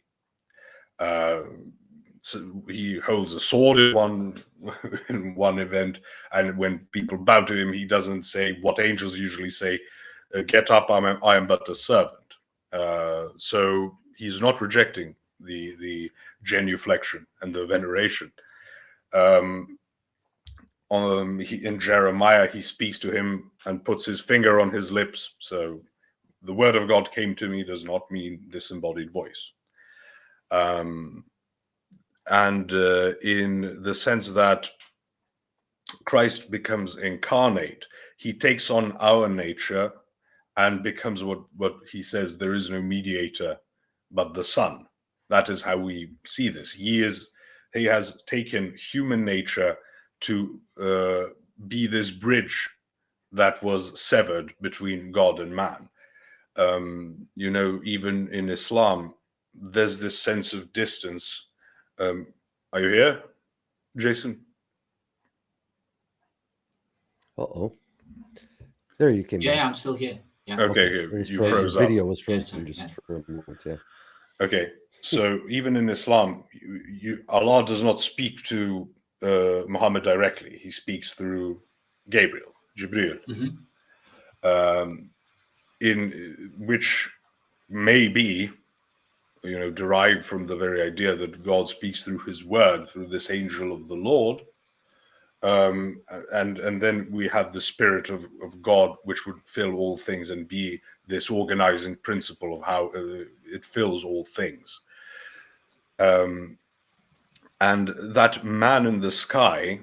So he holds a sword in one event, and when people bow to him, he doesn't say what angels usually say, "Get up, I am but a servant." So he's not rejecting the genuflection and the veneration. In Jeremiah, he speaks to him and puts his finger on his lips. So the word of God came to me does not mean disembodied voice. And in the sense that Christ becomes incarnate, he takes on our nature and becomes what he says, there is no mediator but the Son. That is how we see this. He has taken human nature to be this bridge that was severed between God and man. Even in Islam, there's this sense of distance. Are you here, Jason? Uh-oh. There you came back. Yeah, I'm still here. Yeah. Okay, you froze up. Video was frozen just for a moment, yeah. Okay, so even in Islam, Allah does not speak to Muhammad directly. He speaks through Gabriel, Jibril, in which may be, derived from the very idea that God speaks through his word, through this angel of the Lord. And then we have the Spirit of God, which would fill all things and be this organizing principle of how it fills all things. And that man in the sky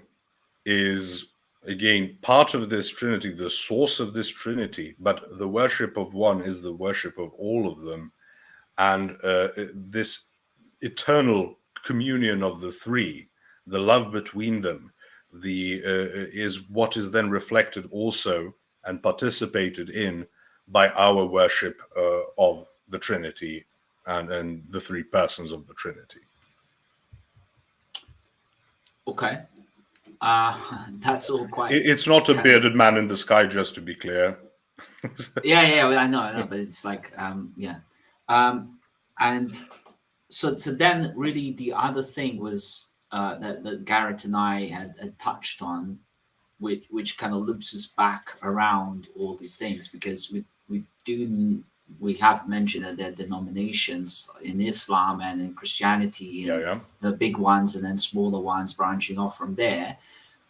is again, part of this Trinity, the source of this Trinity, but the worship of one is the worship of all of them. And this eternal communion of the three, the love between them, is what is then reflected also and participated in by our worship of the Trinity and the three persons of the Trinity. Okay. That's all quite... It's not a bearded man in the sky, just to be clear. Yeah, I know, but it's like, yeah. And so then really the other thing was that Garrett and I had touched on, which kind of loops us back around all these things, because we have mentioned that there are denominations in Islam and in Christianity, and the big ones and then smaller ones branching off from there.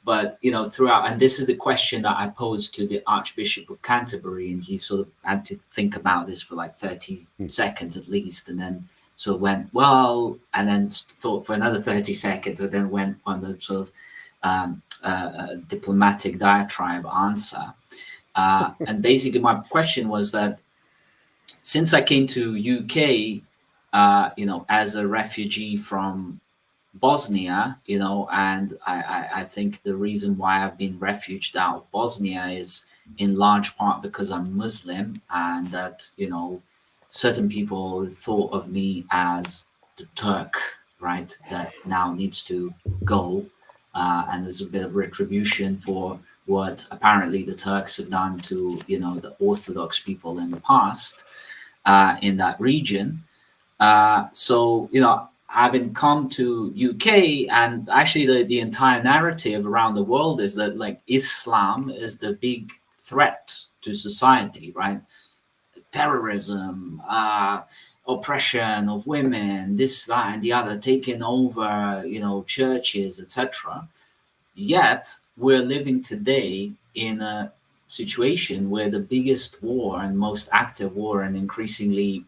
But, throughout, and this is the question that I posed to the Archbishop of Canterbury, and he sort of had to think about this for like 30 seconds at least, and then sort of went, well, and then thought for another 30 seconds, and then went on the sort of diplomatic diatribe answer. And basically my question was that since I came to UK, as a refugee from Bosnia, and I think the reason why I've been refuged out of Bosnia is in large part because I'm Muslim, and that, certain people thought of me as the Turk, right, that now needs to go. And there's a bit of retribution for what apparently the Turks have done to, the Orthodox people in the past in that region. So, having come to UK, and actually the entire narrative around the world is that like Islam is the big threat to society, right? Terrorism, oppression of women, this, that, and the other, taking over, churches, etc. Yet we're living today in a situation where the biggest war and most active war, and increasingly,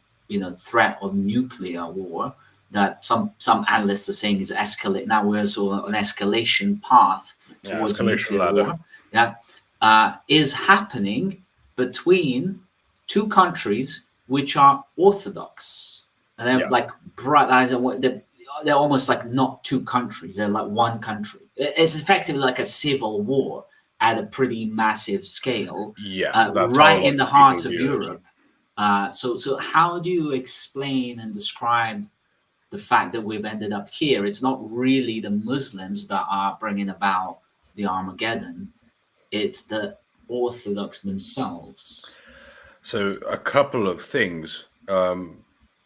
threat of nuclear war, that some analysts are saying is escalate. Now we're sort of an escalation path towards nuclear war. Is happening between two countries which are Orthodox, and they're like they're almost like not two countries. They're like one country. It's effectively like a civil war at a pretty massive scale. Right in the heart of Europe. So how do you explain and describe the fact that we've ended up here? It's not really the Muslims that are bringing about the Armageddon. It's the Orthodox themselves. So a couple of things.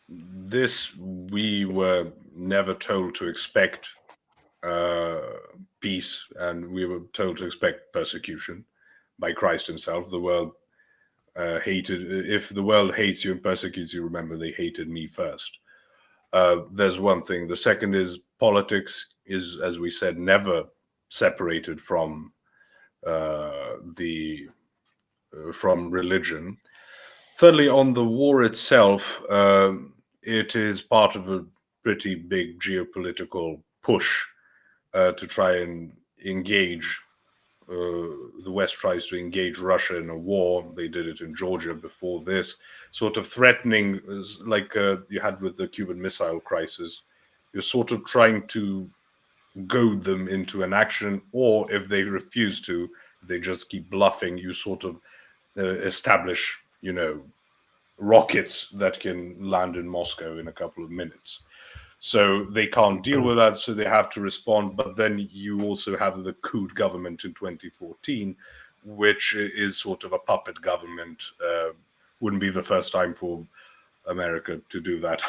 This, we were never told to expect peace, and we were told to expect persecution by Christ himself. The world hated, if the world hates you and persecutes you, remember they hated me first. There's one thing. The second is politics is, as we said, never separated from from religion. Thirdly, on the war itself, it is part of a pretty big geopolitical push to try and engage. The West tries to engage Russia in a war. They did it in Georgia before this, sort of threatening, like you had with the Cuban Missile Crisis. You're sort of trying to goad them into an action, or if they refuse to, they just keep bluffing, you sort of establish, rockets that can land in Moscow in a couple of minutes. So they can't deal with that, so they have to respond. But then you also have the coup government in 2014, which is sort of a puppet government. Wouldn't be the first time for America to do that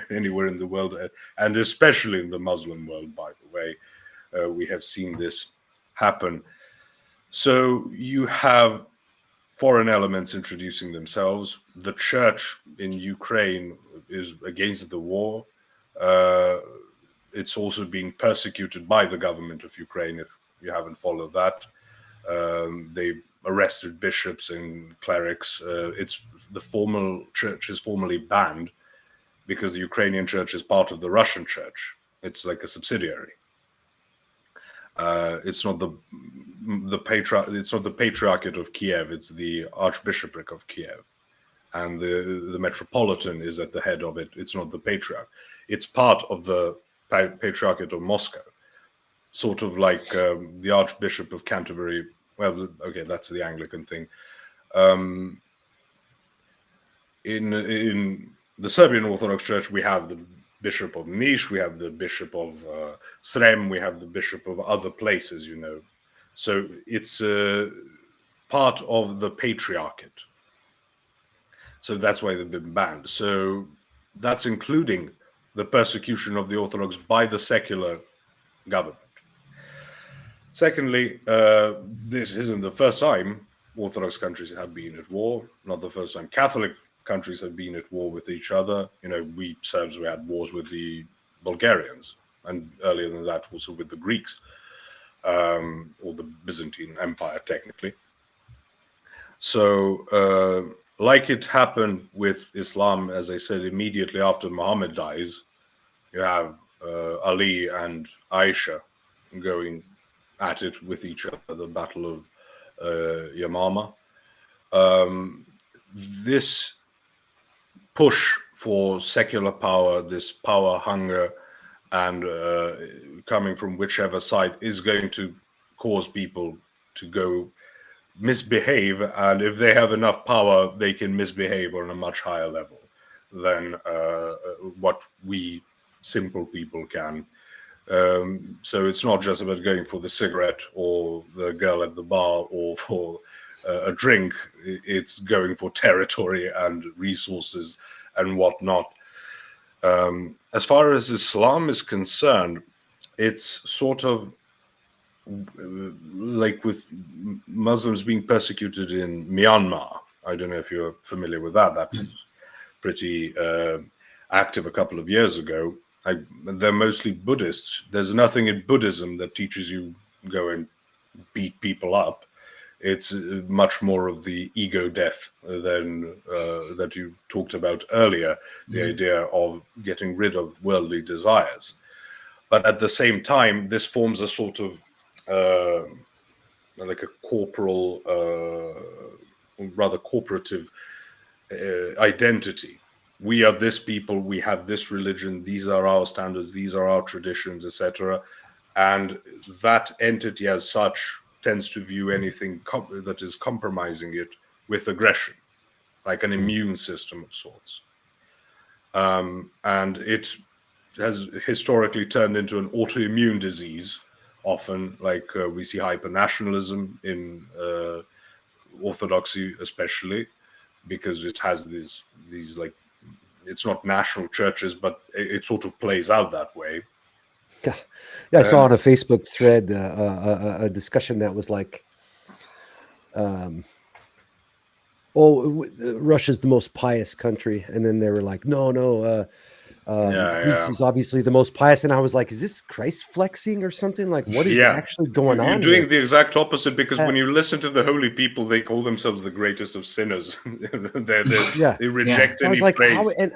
anywhere in the world, and especially in the Muslim world, by the way. We have seen this happen. So you have foreign elements introducing themselves. The church in Ukraine is against the war. It's also being persecuted by the government of Ukraine, if you haven't followed that. They arrested bishops and clerics. It's the formal church is formally banned because the Ukrainian church is part of the Russian church. It's like a subsidiary. It's not the Patriarchate of Kiev. It's the Archbishopric of Kiev, and the Metropolitan is at the head of it. It's not the Patriarch. It's part of the Patriarchate of Moscow, sort of like the Archbishop of Canterbury. Well, okay, that's the Anglican thing. In the Serbian Orthodox Church, we have the Bishop of Niš, we have the Bishop of Srem, we have the Bishop of other places, you know. So it's part of the Patriarchate. So that's why they've been banned. So that's including the persecution of the Orthodox by the secular government. Secondly, this isn't the first time Orthodox countries have been at war, not the first time Catholic countries have been at war with each other. You know, we Serbs, we had wars with the Bulgarians, and earlier than that also with the Greeks, or the Byzantine Empire technically. So like it happened with Islam, as I said, immediately after Muhammad dies, you have Ali and Aisha going at it with each other, the Battle of Yamama. This push for secular power, this power hunger, and coming from whichever side is going to cause people to go misbehave, and if they have enough power, they can misbehave on a much higher level than what we simple people can. So it's not just about going for the cigarette or the girl at the bar or for a drink. It's going for territory and resources and whatnot. As far as Islam is concerned, it's sort of like with Muslims being persecuted in Myanmar. I don't know if you're familiar with that. That was pretty active a couple of years ago. They're mostly Buddhists. There's nothing in Buddhism that teaches you go and beat people up. It's much more of the ego death than that you talked about earlier, the idea of getting rid of worldly desires. But at the same time, this forms a sort of like a corporal, rather corporative identity. We are this people, we have this religion, these are our standards, these are our traditions, etc. And that entity as such tends to view anything that is compromising it with aggression, like an immune system of sorts. And it has historically turned into an autoimmune disease, often, like we see hypernationalism in Orthodoxy especially, because it has these like, it's not national churches, but it sort of plays out that way. Yeah, I saw on a Facebook thread a discussion that was like, Russia's the most pious country, and then they were like, no, Greece is obviously the most pious, and I was like, is this Christ flexing or something? Like, what is actually going on? You're doing the exact opposite, because when you listen to the holy people, they call themselves the greatest of sinners. They reject any praise.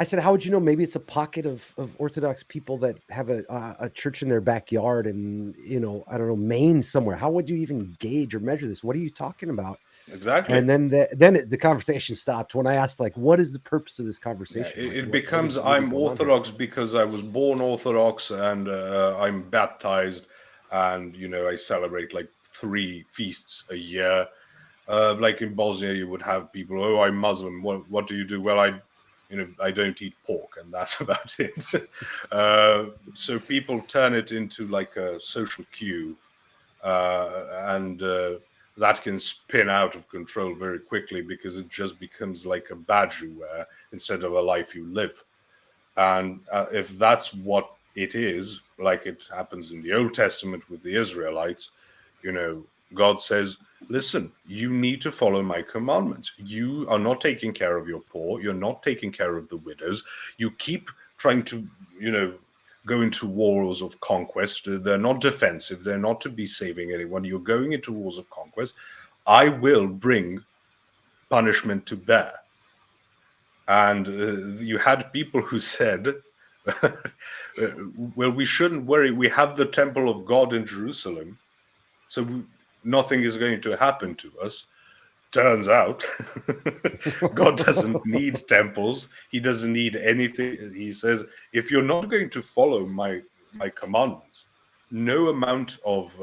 I said, how would you know? Maybe it's a pocket of Orthodox people that have a church in their backyard and, you know, I don't know, Maine somewhere. How would you even gauge or measure this? What are you talking about? Exactly. And then the conversation stopped when I asked, like, what is the purpose of this conversation? Yeah, it becomes, I'm Orthodox because I was born Orthodox, and I'm baptized, and, you know, I celebrate like 3 feasts a year. Like in Bosnia, you would have people, oh, I'm Muslim. What do you do? Well, I don't eat pork, and that's about it. So people turn it into like a social cue, and that can spin out of control very quickly, because it just becomes like a badge you wear instead of a life you live. And if that's what it is, like it happens in the Old Testament with the Israelites, you know, God says, listen, you need to follow my commandments. You are not taking care of your poor. You're not taking care of the widows. You keep trying to, you know, go into wars of conquest. They're not defensive. They're not to be saving anyone. You're going into wars of conquest. I will bring punishment to bear. And you had people who said, Well, we shouldn't worry. We have the temple of God in Jerusalem, so nothing is going to happen to us. Turns out God doesn't need temples. He doesn't need anything. He says, if you're not going to follow my commandments, no amount of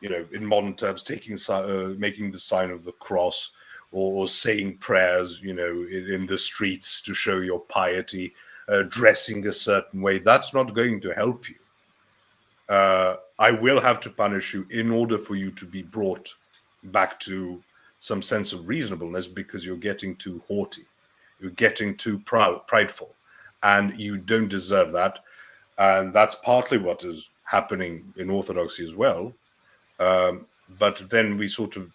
in modern terms making the sign of the cross or saying prayers in the streets to show your piety, dressing a certain way, that's not going to help you. I will have to punish you in order for you to be brought back to some sense of reasonableness, because you're getting too haughty, you're getting too prideful, and you don't deserve that. And that's partly what is happening in Orthodoxy as well. But then we sort of,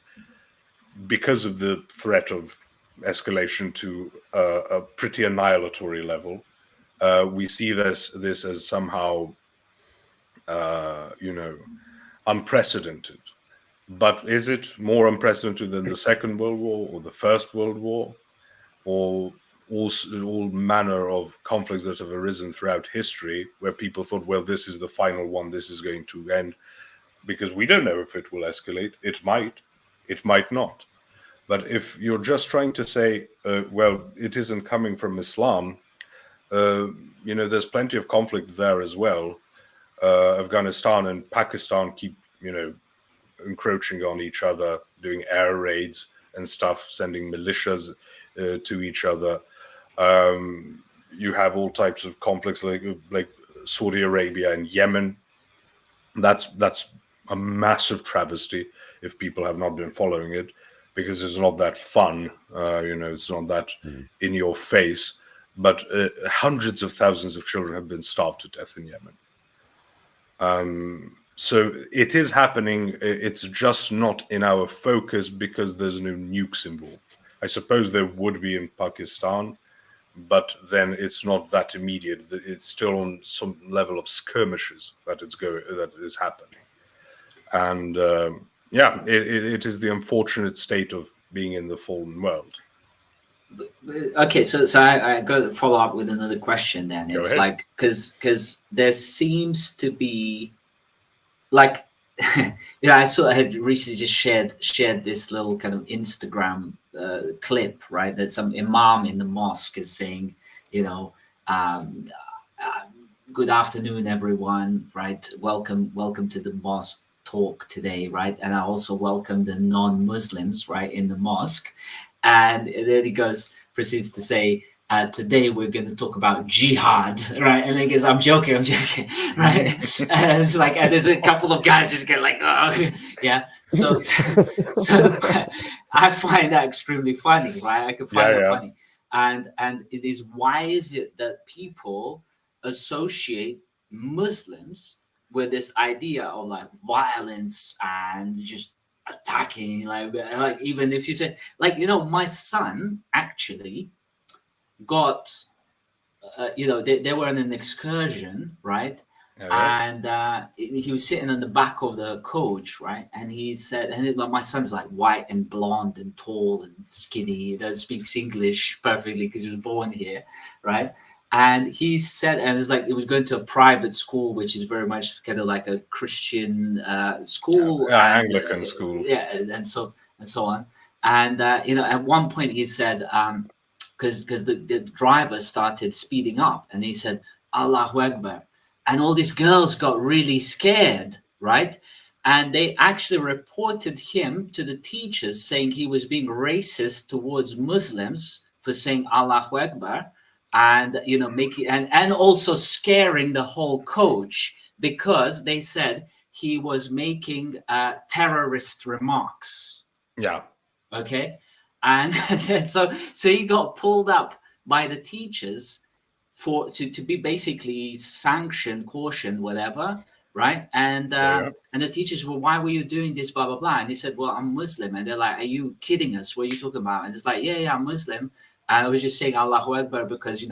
because of the threat of escalation to a pretty annihilatory level, we see this as somehow unprecedented. But is it more unprecedented than the Second World War or the First World War, or all manner of conflicts that have arisen throughout history where people thought, well, this is the final one, this is going to end? Because we don't know if it will escalate. It might not. But if you're just trying to say, well, it isn't coming from Islam, there's plenty of conflict there as well. Afghanistan and Pakistan keep, encroaching on each other, doing air raids and stuff, sending militias to each other. You have all types of conflicts like Saudi Arabia and Yemen. That's a massive travesty if people have not been following it, because it's not that fun. It's not that in your face. But hundreds of thousands of children have been starved to death in Yemen. So it is happening. It's just not in our focus because there's no nukes involved. I suppose there would be in Pakistan, but then it's not that immediate. It's still on some level of skirmishes that is happening. And it is the unfortunate state of being in the fallen world. Okay, so I go to follow up with another question then. It's like, because there seems to be, like, I had recently just shared this little kind of Instagram clip, right? That some imam in the mosque is saying, good afternoon, everyone, right? Welcome to the mosque talk today, right? And I also welcome the non-Muslims, right, in the mosque. And then he proceeds to say, today we're going to talk about jihad, right? And he goes, I'm joking, right? And it's like, and there's a couple of guys just get like, oh, yeah. So I find that extremely funny, right? I can find it funny. And it is, why is it that people associate Muslims with this idea of like violence and just attacking, like even if you say, like, my son actually got they were on an excursion, right? And he was sitting in the back of the coach, right? And he said, my son's like white and blonde and tall and skinny, he speaks English perfectly because he was born here, right? And he said, and it's like it was going to a private school, which is very much kind of like a Christian school, Anglican school, and so on. And at one point he said, because the driver started speeding up, and he said, Allahu Akbar, and all these girls got really scared, right? And they actually reported him to the teachers, saying he was being racist towards Muslims for saying Allahu Akbar. And making and also scaring the whole coach, because they said he was making terrorist remarks. Yeah. Okay. And so he got pulled up by the teachers to be basically sanctioned, cautioned, whatever, right? And and the teachers were, why were you doing this, blah blah blah? And he said, well, I'm Muslim. And they're like, are you kidding us? What are you talking about? And it's like, yeah, I'm Muslim. And I was just saying Allahu Akbar because,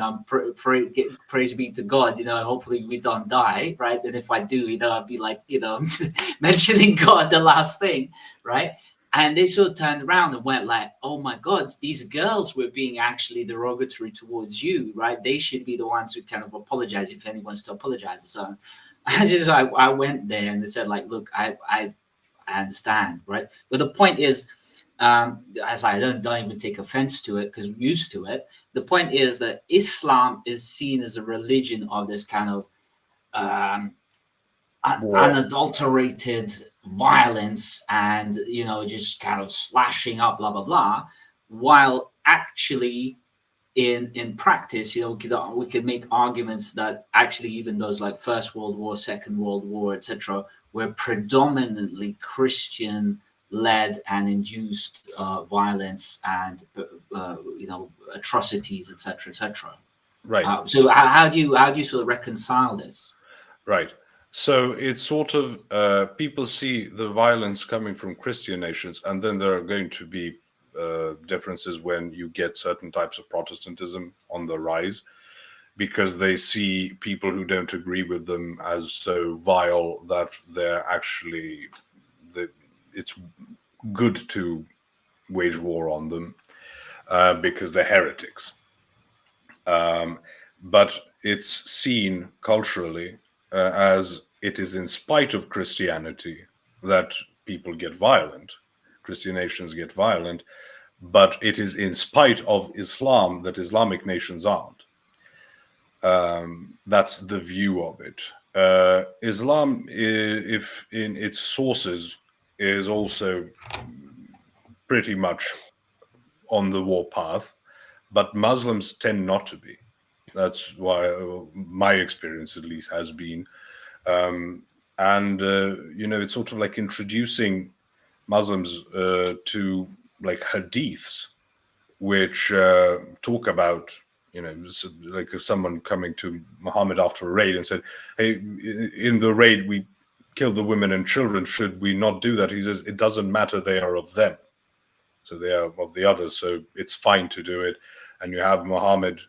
praise be to God, hopefully we don't die, right? And if I do, I'll be like, mentioning God, the last thing, right? And they sort of turned around and went like, oh my God, these girls were being actually derogatory towards you, right? They should be the ones who kind of apologize if anyone's to apologize. So I went there and they said like, look, I understand, right? But the point is, as I don't even take offense to it because I'm used to it. The point is that Islam is seen as a religion of this kind of unadulterated violence and just kind of slashing up, blah blah blah, while actually in practice, we could make arguments that actually even those like First World War, Second World War, etc., were predominantly Christian led and induced violence and atrocities, etc., etc. Right. So how do you sort of reconcile this? Right. So it's sort of people see the violence coming from Christian nations, and then there are going to be differences when you get certain types of Protestantism on the rise, because they see people who don't agree with them as so vile that they're actually it's good to wage war on them because they're heretics. But it's seen culturally as it is in spite of Christianity that people get violent, Christian nations get violent, but it is in spite of Islam that Islamic nations aren't. That's the view of it. Islam, if in its sources, is also pretty much on the war path, but Muslims tend not to be. That's why my experience, at least, has been. It's sort of like introducing Muslims to like hadiths, which talk about, like if someone coming to Muhammad after a raid and said, hey, in the raid, we killed the women and children. Should we not do that? He says, it doesn't matter. They are of them. So they are of the others. So it's fine to do it. And you have Muhammad,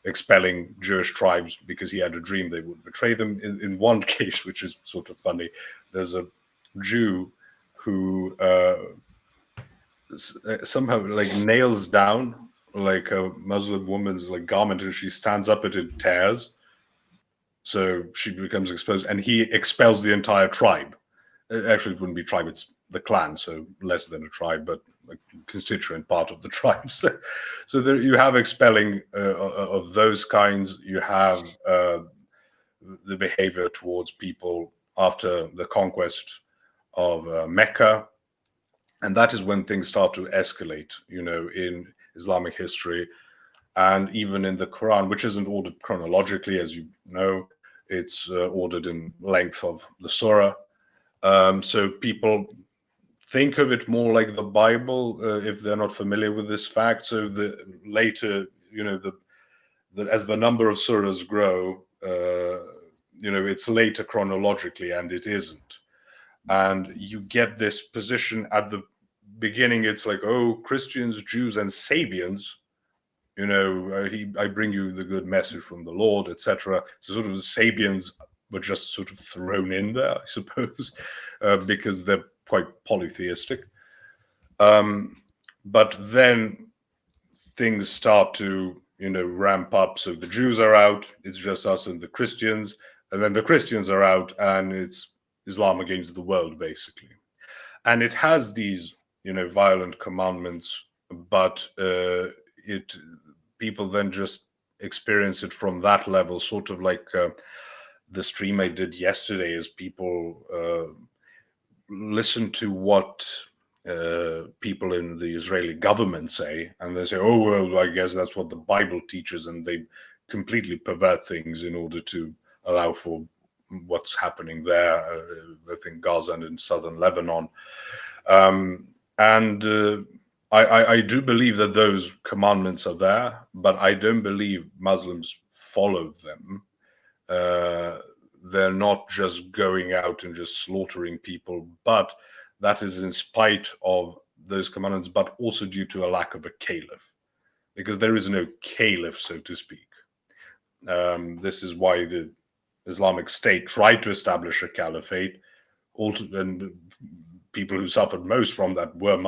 expelling Jewish tribes because he had a dream they would betray them. In one case, which is sort of funny, there's a Jew who somehow like nails down like a Muslim woman's like garment, and she stands up, it tears, so she becomes exposed, and he expels the entire tribe. Actually, it wouldn't be tribe; it's the clan, so less than a tribe, but a constituent part of the tribe. So there you have expelling of those kinds. You have the behavior towards people after the conquest of Mecca. And that is when things start to escalate, in Islamic history and even in the Quran, which isn't ordered chronologically, as you know. It's ordered in length of the surah. So people think of it more like the Bible if they're not familiar with this fact. So the later, as the number of surahs grow, it's later chronologically, and it isn't. And you get this position at the beginning. It's like, oh, Christians, Jews, and Sabians, I bring you the good message from the Lord, etc. So sort of the Sabians were just sort of thrown in there, I suppose, because they're quite polytheistic. But then things start to, ramp up. So the Jews are out, it's just us and the Christians, and then the Christians are out, and it's Islam against the world, basically. And it has these, violent commandments, but people then just experience it from that level, sort of like the stream I did yesterday is people listen to what people in the Israeli government say, and they say, oh, well, I guess that's what the Bible teaches, and they completely pervert things in order to allow for what's happening there, I think Gaza and in southern Lebanon. I do believe that those commandments are there, but I don't believe Muslims follow them. They're not just going out and just slaughtering people, but that is in spite of those commandments, but also due to a lack of a caliph, because there is no caliph, so to speak. This is why the Islamic State tried to establish a caliphate, and people who suffered most from that were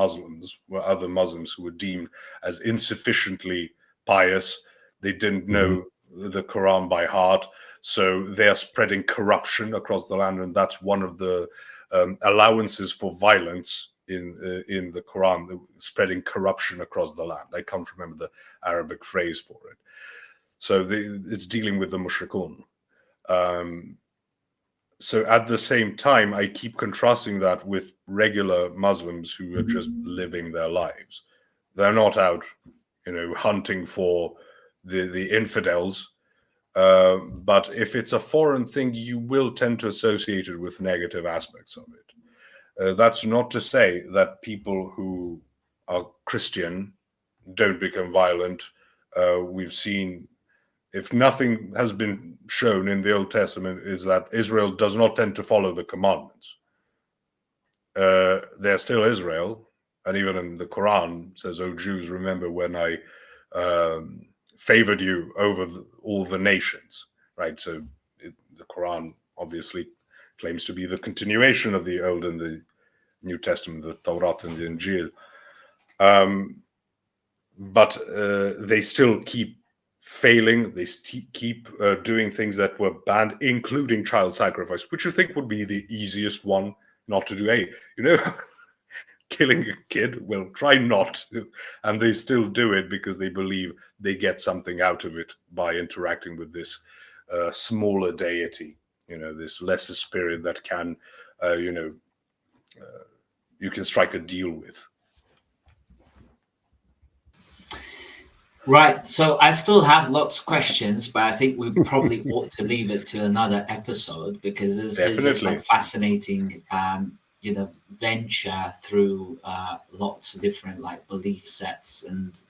other Muslims who were deemed as insufficiently pious. They didn't know the Quran by heart, so they are spreading corruption across the land, and that's one of the allowances for violence in the Quran, spreading corruption across the land. I can't remember the Arabic phrase for it. So it's dealing with the mushrikun. So at the same time, I keep contrasting that with regular Muslims who are just living their lives. They're not out, hunting for the infidels. But if it's a foreign thing, you will tend to associate it with negative aspects of it. That's not to say that people who are Christian don't become violent. We've seen, if nothing has been shown in the Old Testament, is that Israel does not tend to follow the commandments. They're still Israel, and even in the Quran says, "O Jews, remember when I favored you over all the nations," right? So the Quran obviously claims to be the continuation of the Old and the New Testament, the Torah and the Injil. But they still keep failing. They keep doing things that were banned, including child sacrifice, which you think would be the easiest one not to do. Hey, killing a kid, well, try not to. And they still do it because they believe they get something out of it by interacting with this smaller deity, this lesser spirit that can, you can strike a deal with. Right. So I still have lots of questions, but I think we probably ought to leave it to another episode, because this is like fascinating, venture through lots of different like belief sets and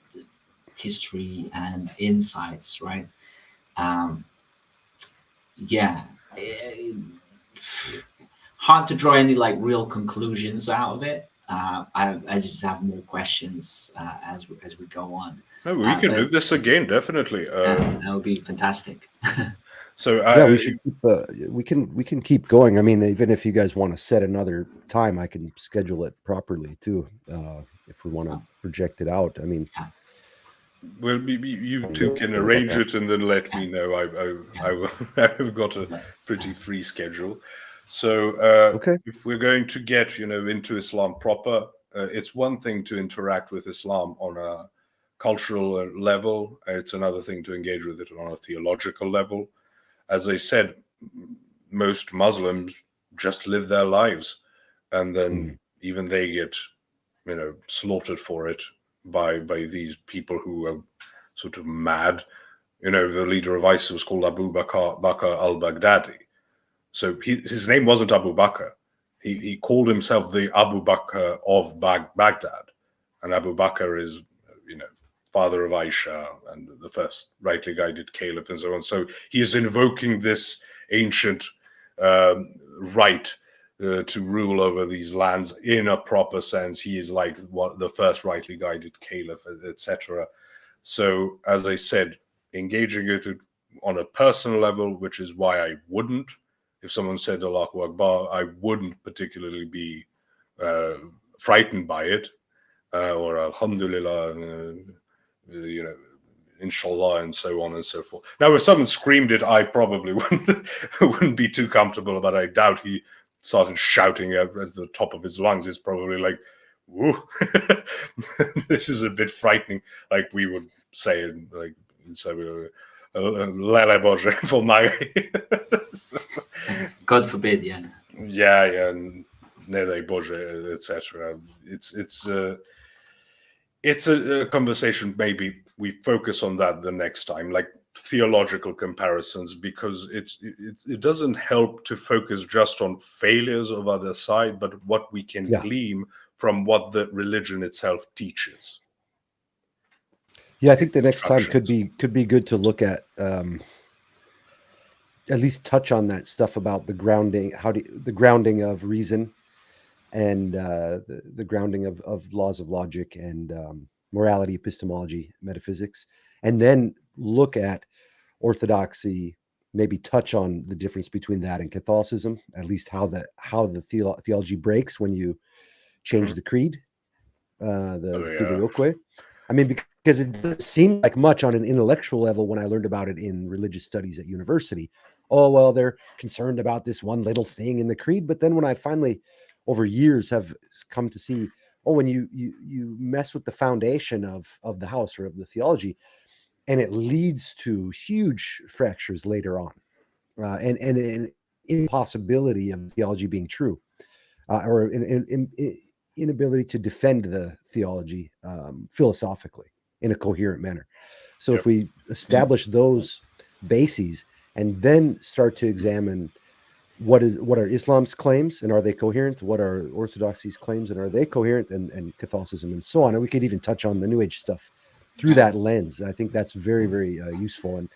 history and insights, right? Hard to draw any like real conclusions out of it. I just have more questions as we go on. No, we can do this again, definitely. That would be fantastic. So we should we can keep going. I mean, even if you guys want to set another time, I can schedule it properly too. If we want to project it out, I mean, well, you two can arrange it and then let me know. I've got a pretty free schedule. So if we're going to get into Islam proper, it's one thing to interact with Islam on a cultural level. It's another thing to engage with it on a theological level. As I said, most Muslims just live their lives, and then even they get slaughtered for it by these people who are sort of mad. The leader of ISIS was called Abu Bakr al-Baghdadi. So his name wasn't Abu Bakr. He called himself the Abu Bakr of Baghdad. And Abu Bakr is, father of Aisha and the first rightly guided caliph and so on. So he is invoking this ancient right to rule over these lands in a proper sense. He is like the first rightly guided caliph, etc. So, as I said, engaging it on a personal level, which is why I wouldn't. If someone said Allahu Akbar, I wouldn't particularly be frightened by it, or Alhamdulillah, Inshallah, and so on and so forth. Now, if someone screamed it, I probably wouldn't be too comfortable, but I doubt he started shouting at the top of his lungs. It's probably like, woo, this is a bit frightening, like we would say, like, so Lele Bože for my God forbid, yeah. Yeah, Nele Bože, etc. It's a conversation. Maybe we focus on that the next time, like theological comparisons, because it doesn't help to focus just on failures of other side, but what we can glean from what the religion itself teaches. Yeah, I think the next time could be good to look at least touch on that stuff about the grounding, the grounding of reason, and the grounding of laws of logic and morality, epistemology, metaphysics, and then look at orthodoxy maybe touch on the difference between that and Catholicism, at least how the theology breaks when you change the creed, the filioque. I mean, because it doesn't seem like much on an intellectual level when I learned about it in religious studies at university. Oh, well, they're concerned about this one little thing in the creed. But then when I finally, over years, have come to see, oh, when you mess with the foundation of the house or of the theology, and it leads to huge fractures later on, and an impossibility of theology being true, or an inability to defend the theology philosophically in a coherent manner. So if we establish those bases and then start to examine what are Islam's claims and are they coherent, what are Orthodoxy's claims and are they coherent, and Catholicism and so on, and we could even touch on the New Age stuff through that lens. I think that's very, very useful and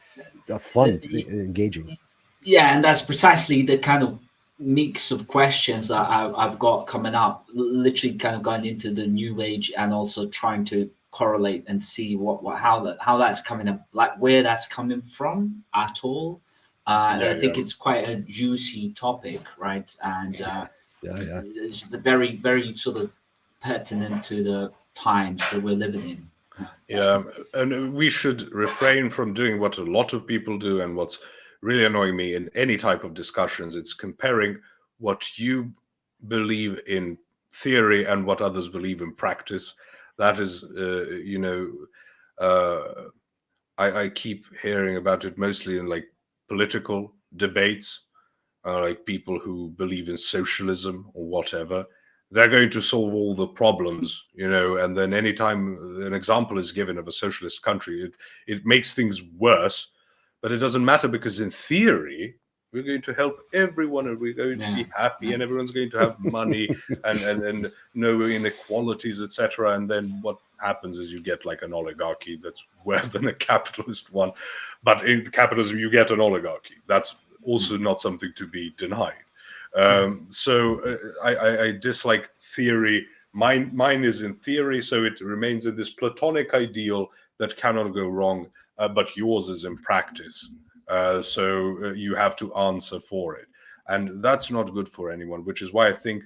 fun, engaging. Yeah, and that's precisely the kind of mix of questions that I've got coming up, literally kind of going into the New Age and also trying to correlate and see how that's coming up, like where that's coming from at all. And I think it's quite a juicy topic, right? And it's the very, very sort of pertinent to the times that we're living in. Yeah, and we should refrain from doing what a lot of people do, and what's really annoying me in any type of discussions, it's comparing what you believe in theory and what others believe in practice. That is, I keep hearing about it mostly in like political debates, like people who believe in socialism or whatever. They're going to solve all the problems, and then anytime an example is given of a socialist country, it makes things worse. But it doesn't matter, because in theory, we're going to help everyone and we're going to be happy and everyone's going to have money and no inequalities, etc. And then what happens is you get like an oligarchy that's worse than a capitalist one. But in capitalism, you get an oligarchy. That's also not something to be denied. So I dislike theory. Mine is in theory, so it remains in this Platonic ideal that cannot go wrong. But yours is in practice, so you have to answer for it, and that's not good for anyone. Which is why I think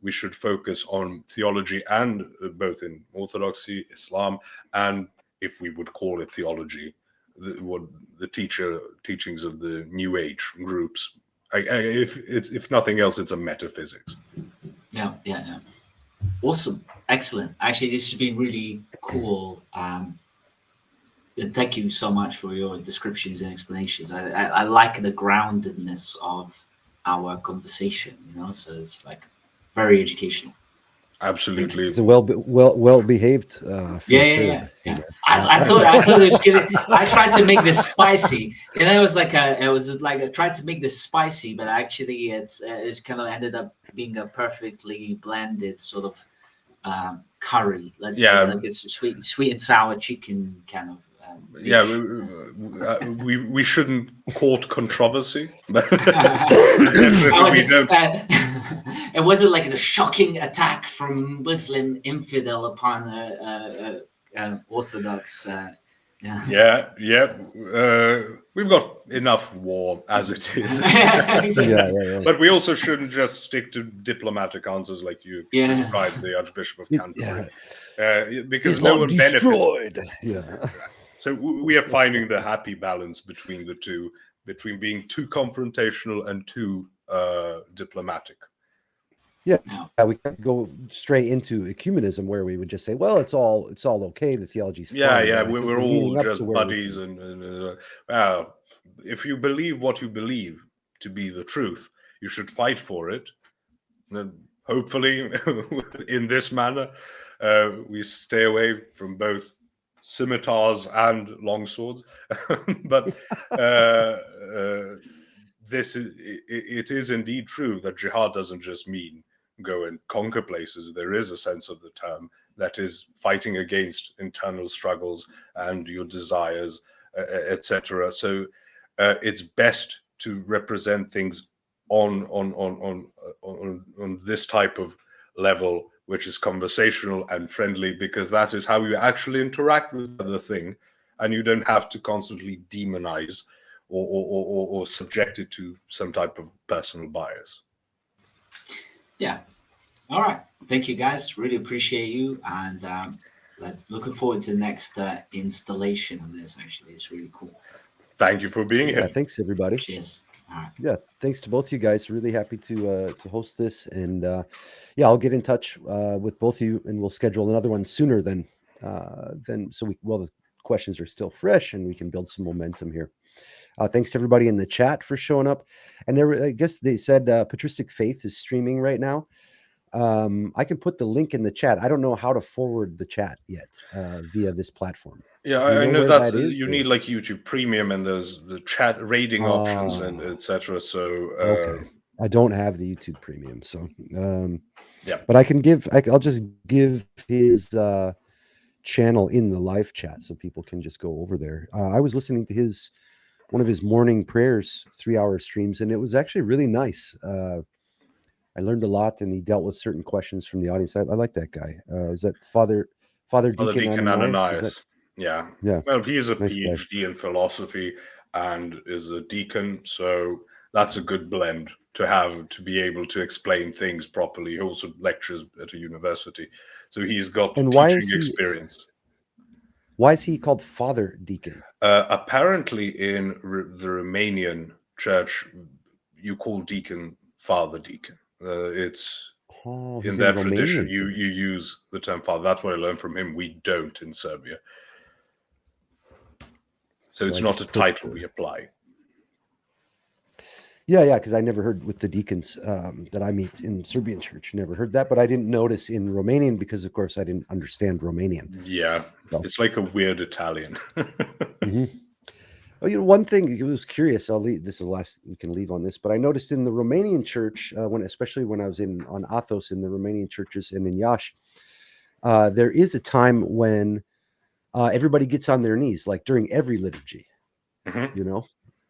we should focus on theology, and both in Orthodoxy, Islam, and if we would call it theology, the teachings of the New Age groups. If nothing else, it's a metaphysics. Yeah. Awesome, excellent. Actually, this has been really cool. And thank you so much for your descriptions and explanations. I like the groundedness of our conversation, so it's like very educational. Absolutely. It's a well behaved. Yeah. I thought it was good. I tried to make this spicy, and I tried to make this spicy, but actually it's kind of ended up being a perfectly blended sort of curry. Let's say, like it's sweet and sour chicken kind of. We shouldn't court controversy. And was it like the shocking attack from Muslim infidel upon an Orthodox? We've got enough war as it is. Exactly. But we also shouldn't just stick to diplomatic answers like you described the Archbishop of Canterbury, because Islam no one destroyed. benefits. So we are finding the happy balance between the two, between being too confrontational and too diplomatic. Yeah, we can't go straight into ecumenism where we would just say, well, it's all okay. The theology's fine. We're all just buddies, and if you believe what you believe to be the truth, you should fight for it. And hopefully, in this manner, we stay away from both scimitars and longswords. But it is indeed true that jihad doesn't just mean go and conquer places. There is a sense of the term that is fighting against internal struggles and your desires, etc. So it's best to represent things on this type of level, which is conversational and friendly, because that is how you actually interact with the thing, and you don't have to constantly demonize or subjected to some type of personal bias. Yeah. All right. Thank you, guys. Really appreciate you. And looking forward to the next installation of this. Actually, it's really cool. Thank you for being Yeah, here. thanks everybody. Cheers. All right. Yeah, thanks to both you guys. Really happy to host this, and yeah, I'll get in touch with both of you, and we'll schedule another one sooner than so the questions are still fresh, and we can build some momentum here. Thanks to everybody in the chat for showing up, and I guess they said Patristic Faith is streaming right now. I can put the link in the chat. I don't know how to forward the chat yet via this platform. Yeah, I know that you need like YouTube Premium, and there's the chat rating options and etc. So okay, I don't have the YouTube Premium, so yeah. But I'll just give his channel in the live chat so people can just go over there. I was listening to one of his morning prayers, 3-hour streams, and it was actually really nice. I learned a lot, and he dealt with certain questions from the audience. I like that guy. Is that Father Deacon Ananias? Yeah. Well, he is a nice PhD guy in philosophy and is a deacon, so that's a good blend to have to be able to explain things properly. He also lectures at a university, so he's got teaching experience. Why is he called Father Deacon? Apparently, in the Romanian church, you call deacon Father Deacon. It's in their tradition. You use the term father. That's what I learned from him. We don't in Serbia. So it's not a title we apply. Yeah, because I never heard with the deacons that I meet in Serbian church. Never heard that, but I didn't notice in Romanian because, of course, I didn't understand Romanian. Yeah, so. It's like a weird Italian. Mm-hmm. Oh, one thing, it was curious. This is the last we can leave on this, but I noticed in the Romanian church, especially when I was on Athos in the Romanian churches and in Iași, there is a time when everybody gets on their knees, like during every liturgy,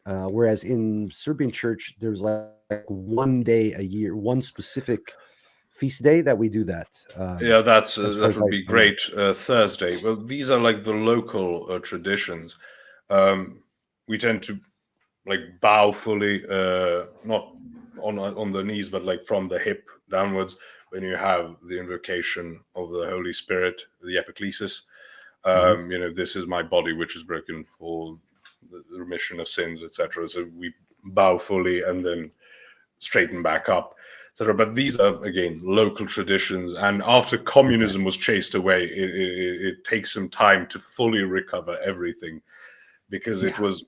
whereas in Serbian church, there's like one day a year, one specific feast day that we do that. Yeah, that would be great. Thursday. Well, these are like the local traditions. We tend to like bow fully, not on the knees, but like from the hip downwards when you have the invocation of the Holy Spirit, the epiclesis. This is my body which is broken for the remission of sins, etc. So we bow fully and then straighten back up, etc. But these are again local traditions, and after communism was chased away, it takes some time to fully recover everything, because it was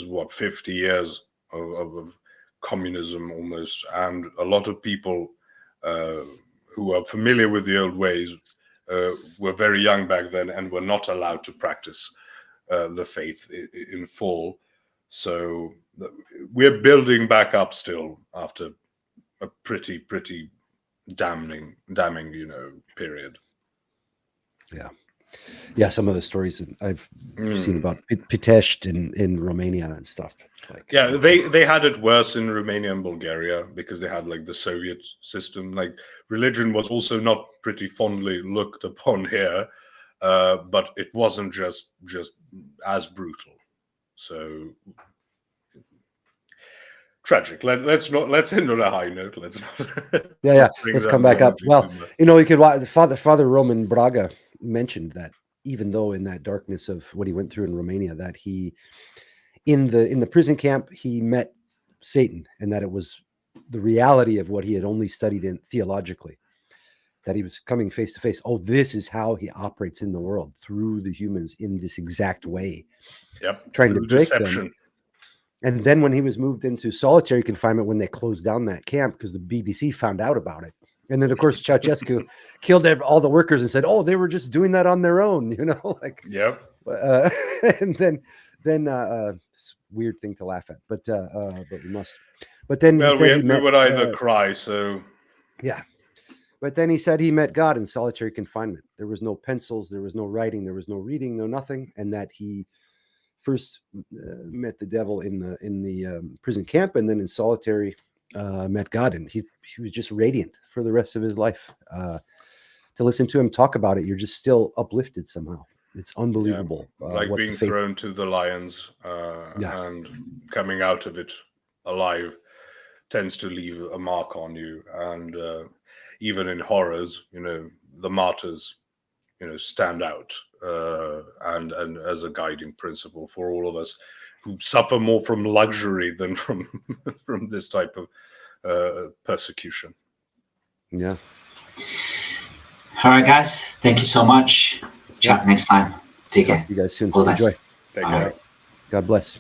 what 50 years of communism almost, and a lot of people who are familiar with the old ways were very young back then and were not allowed to practice the faith in full. So we're building back up still after a pretty damning period. Yeah, some of the stories that I've seen about Pitești in Romania and stuff. They had it worse in Romania and Bulgaria because they had like the Soviet system. Like religion was also not pretty fondly looked upon here, but it wasn't just as brutal. So tragic. Let's end on a high note. Let's not. Let's come back up. Well, you could watch Father Roman Braga mentioned that even though in that darkness of what he went through in Romania, that he in the prison camp he met Satan, and that it was the reality of what he had only studied in theologically, that he was coming face to face. Oh, this is how he operates in the world, through the humans in this exact way. Yep. Trying to break them. And then when he was moved into solitary confinement, when they closed down that camp because the BBC found out about it. And then, of course, Ceausescu killed all the workers and said, "Oh, they were just doing that on their own," like. Yep. And then it's a weird thing to laugh at, but we must. But then he said we would either cry. So yeah. But then he said he met God in solitary confinement. There was no pencils, there was no writing, there was no reading, no nothing, and that he first met the devil in the prison camp, and then in solitary. Met God, and he was just radiant for the rest of his life. To listen to him talk about it, you're just still uplifted somehow. It's unbelievable. Like what being the faith... thrown to the lions and coming out of it alive tends to leave a mark on you. And even in horrors, the martyrs, stand out and as a guiding principle for all of us who suffer more from luxury than from from this type of persecution. Yeah. All right, guys. Thank you so much. Chat next time. Take care. Talk to you guys soon. All the best. Enjoy. Take All care. right. God bless.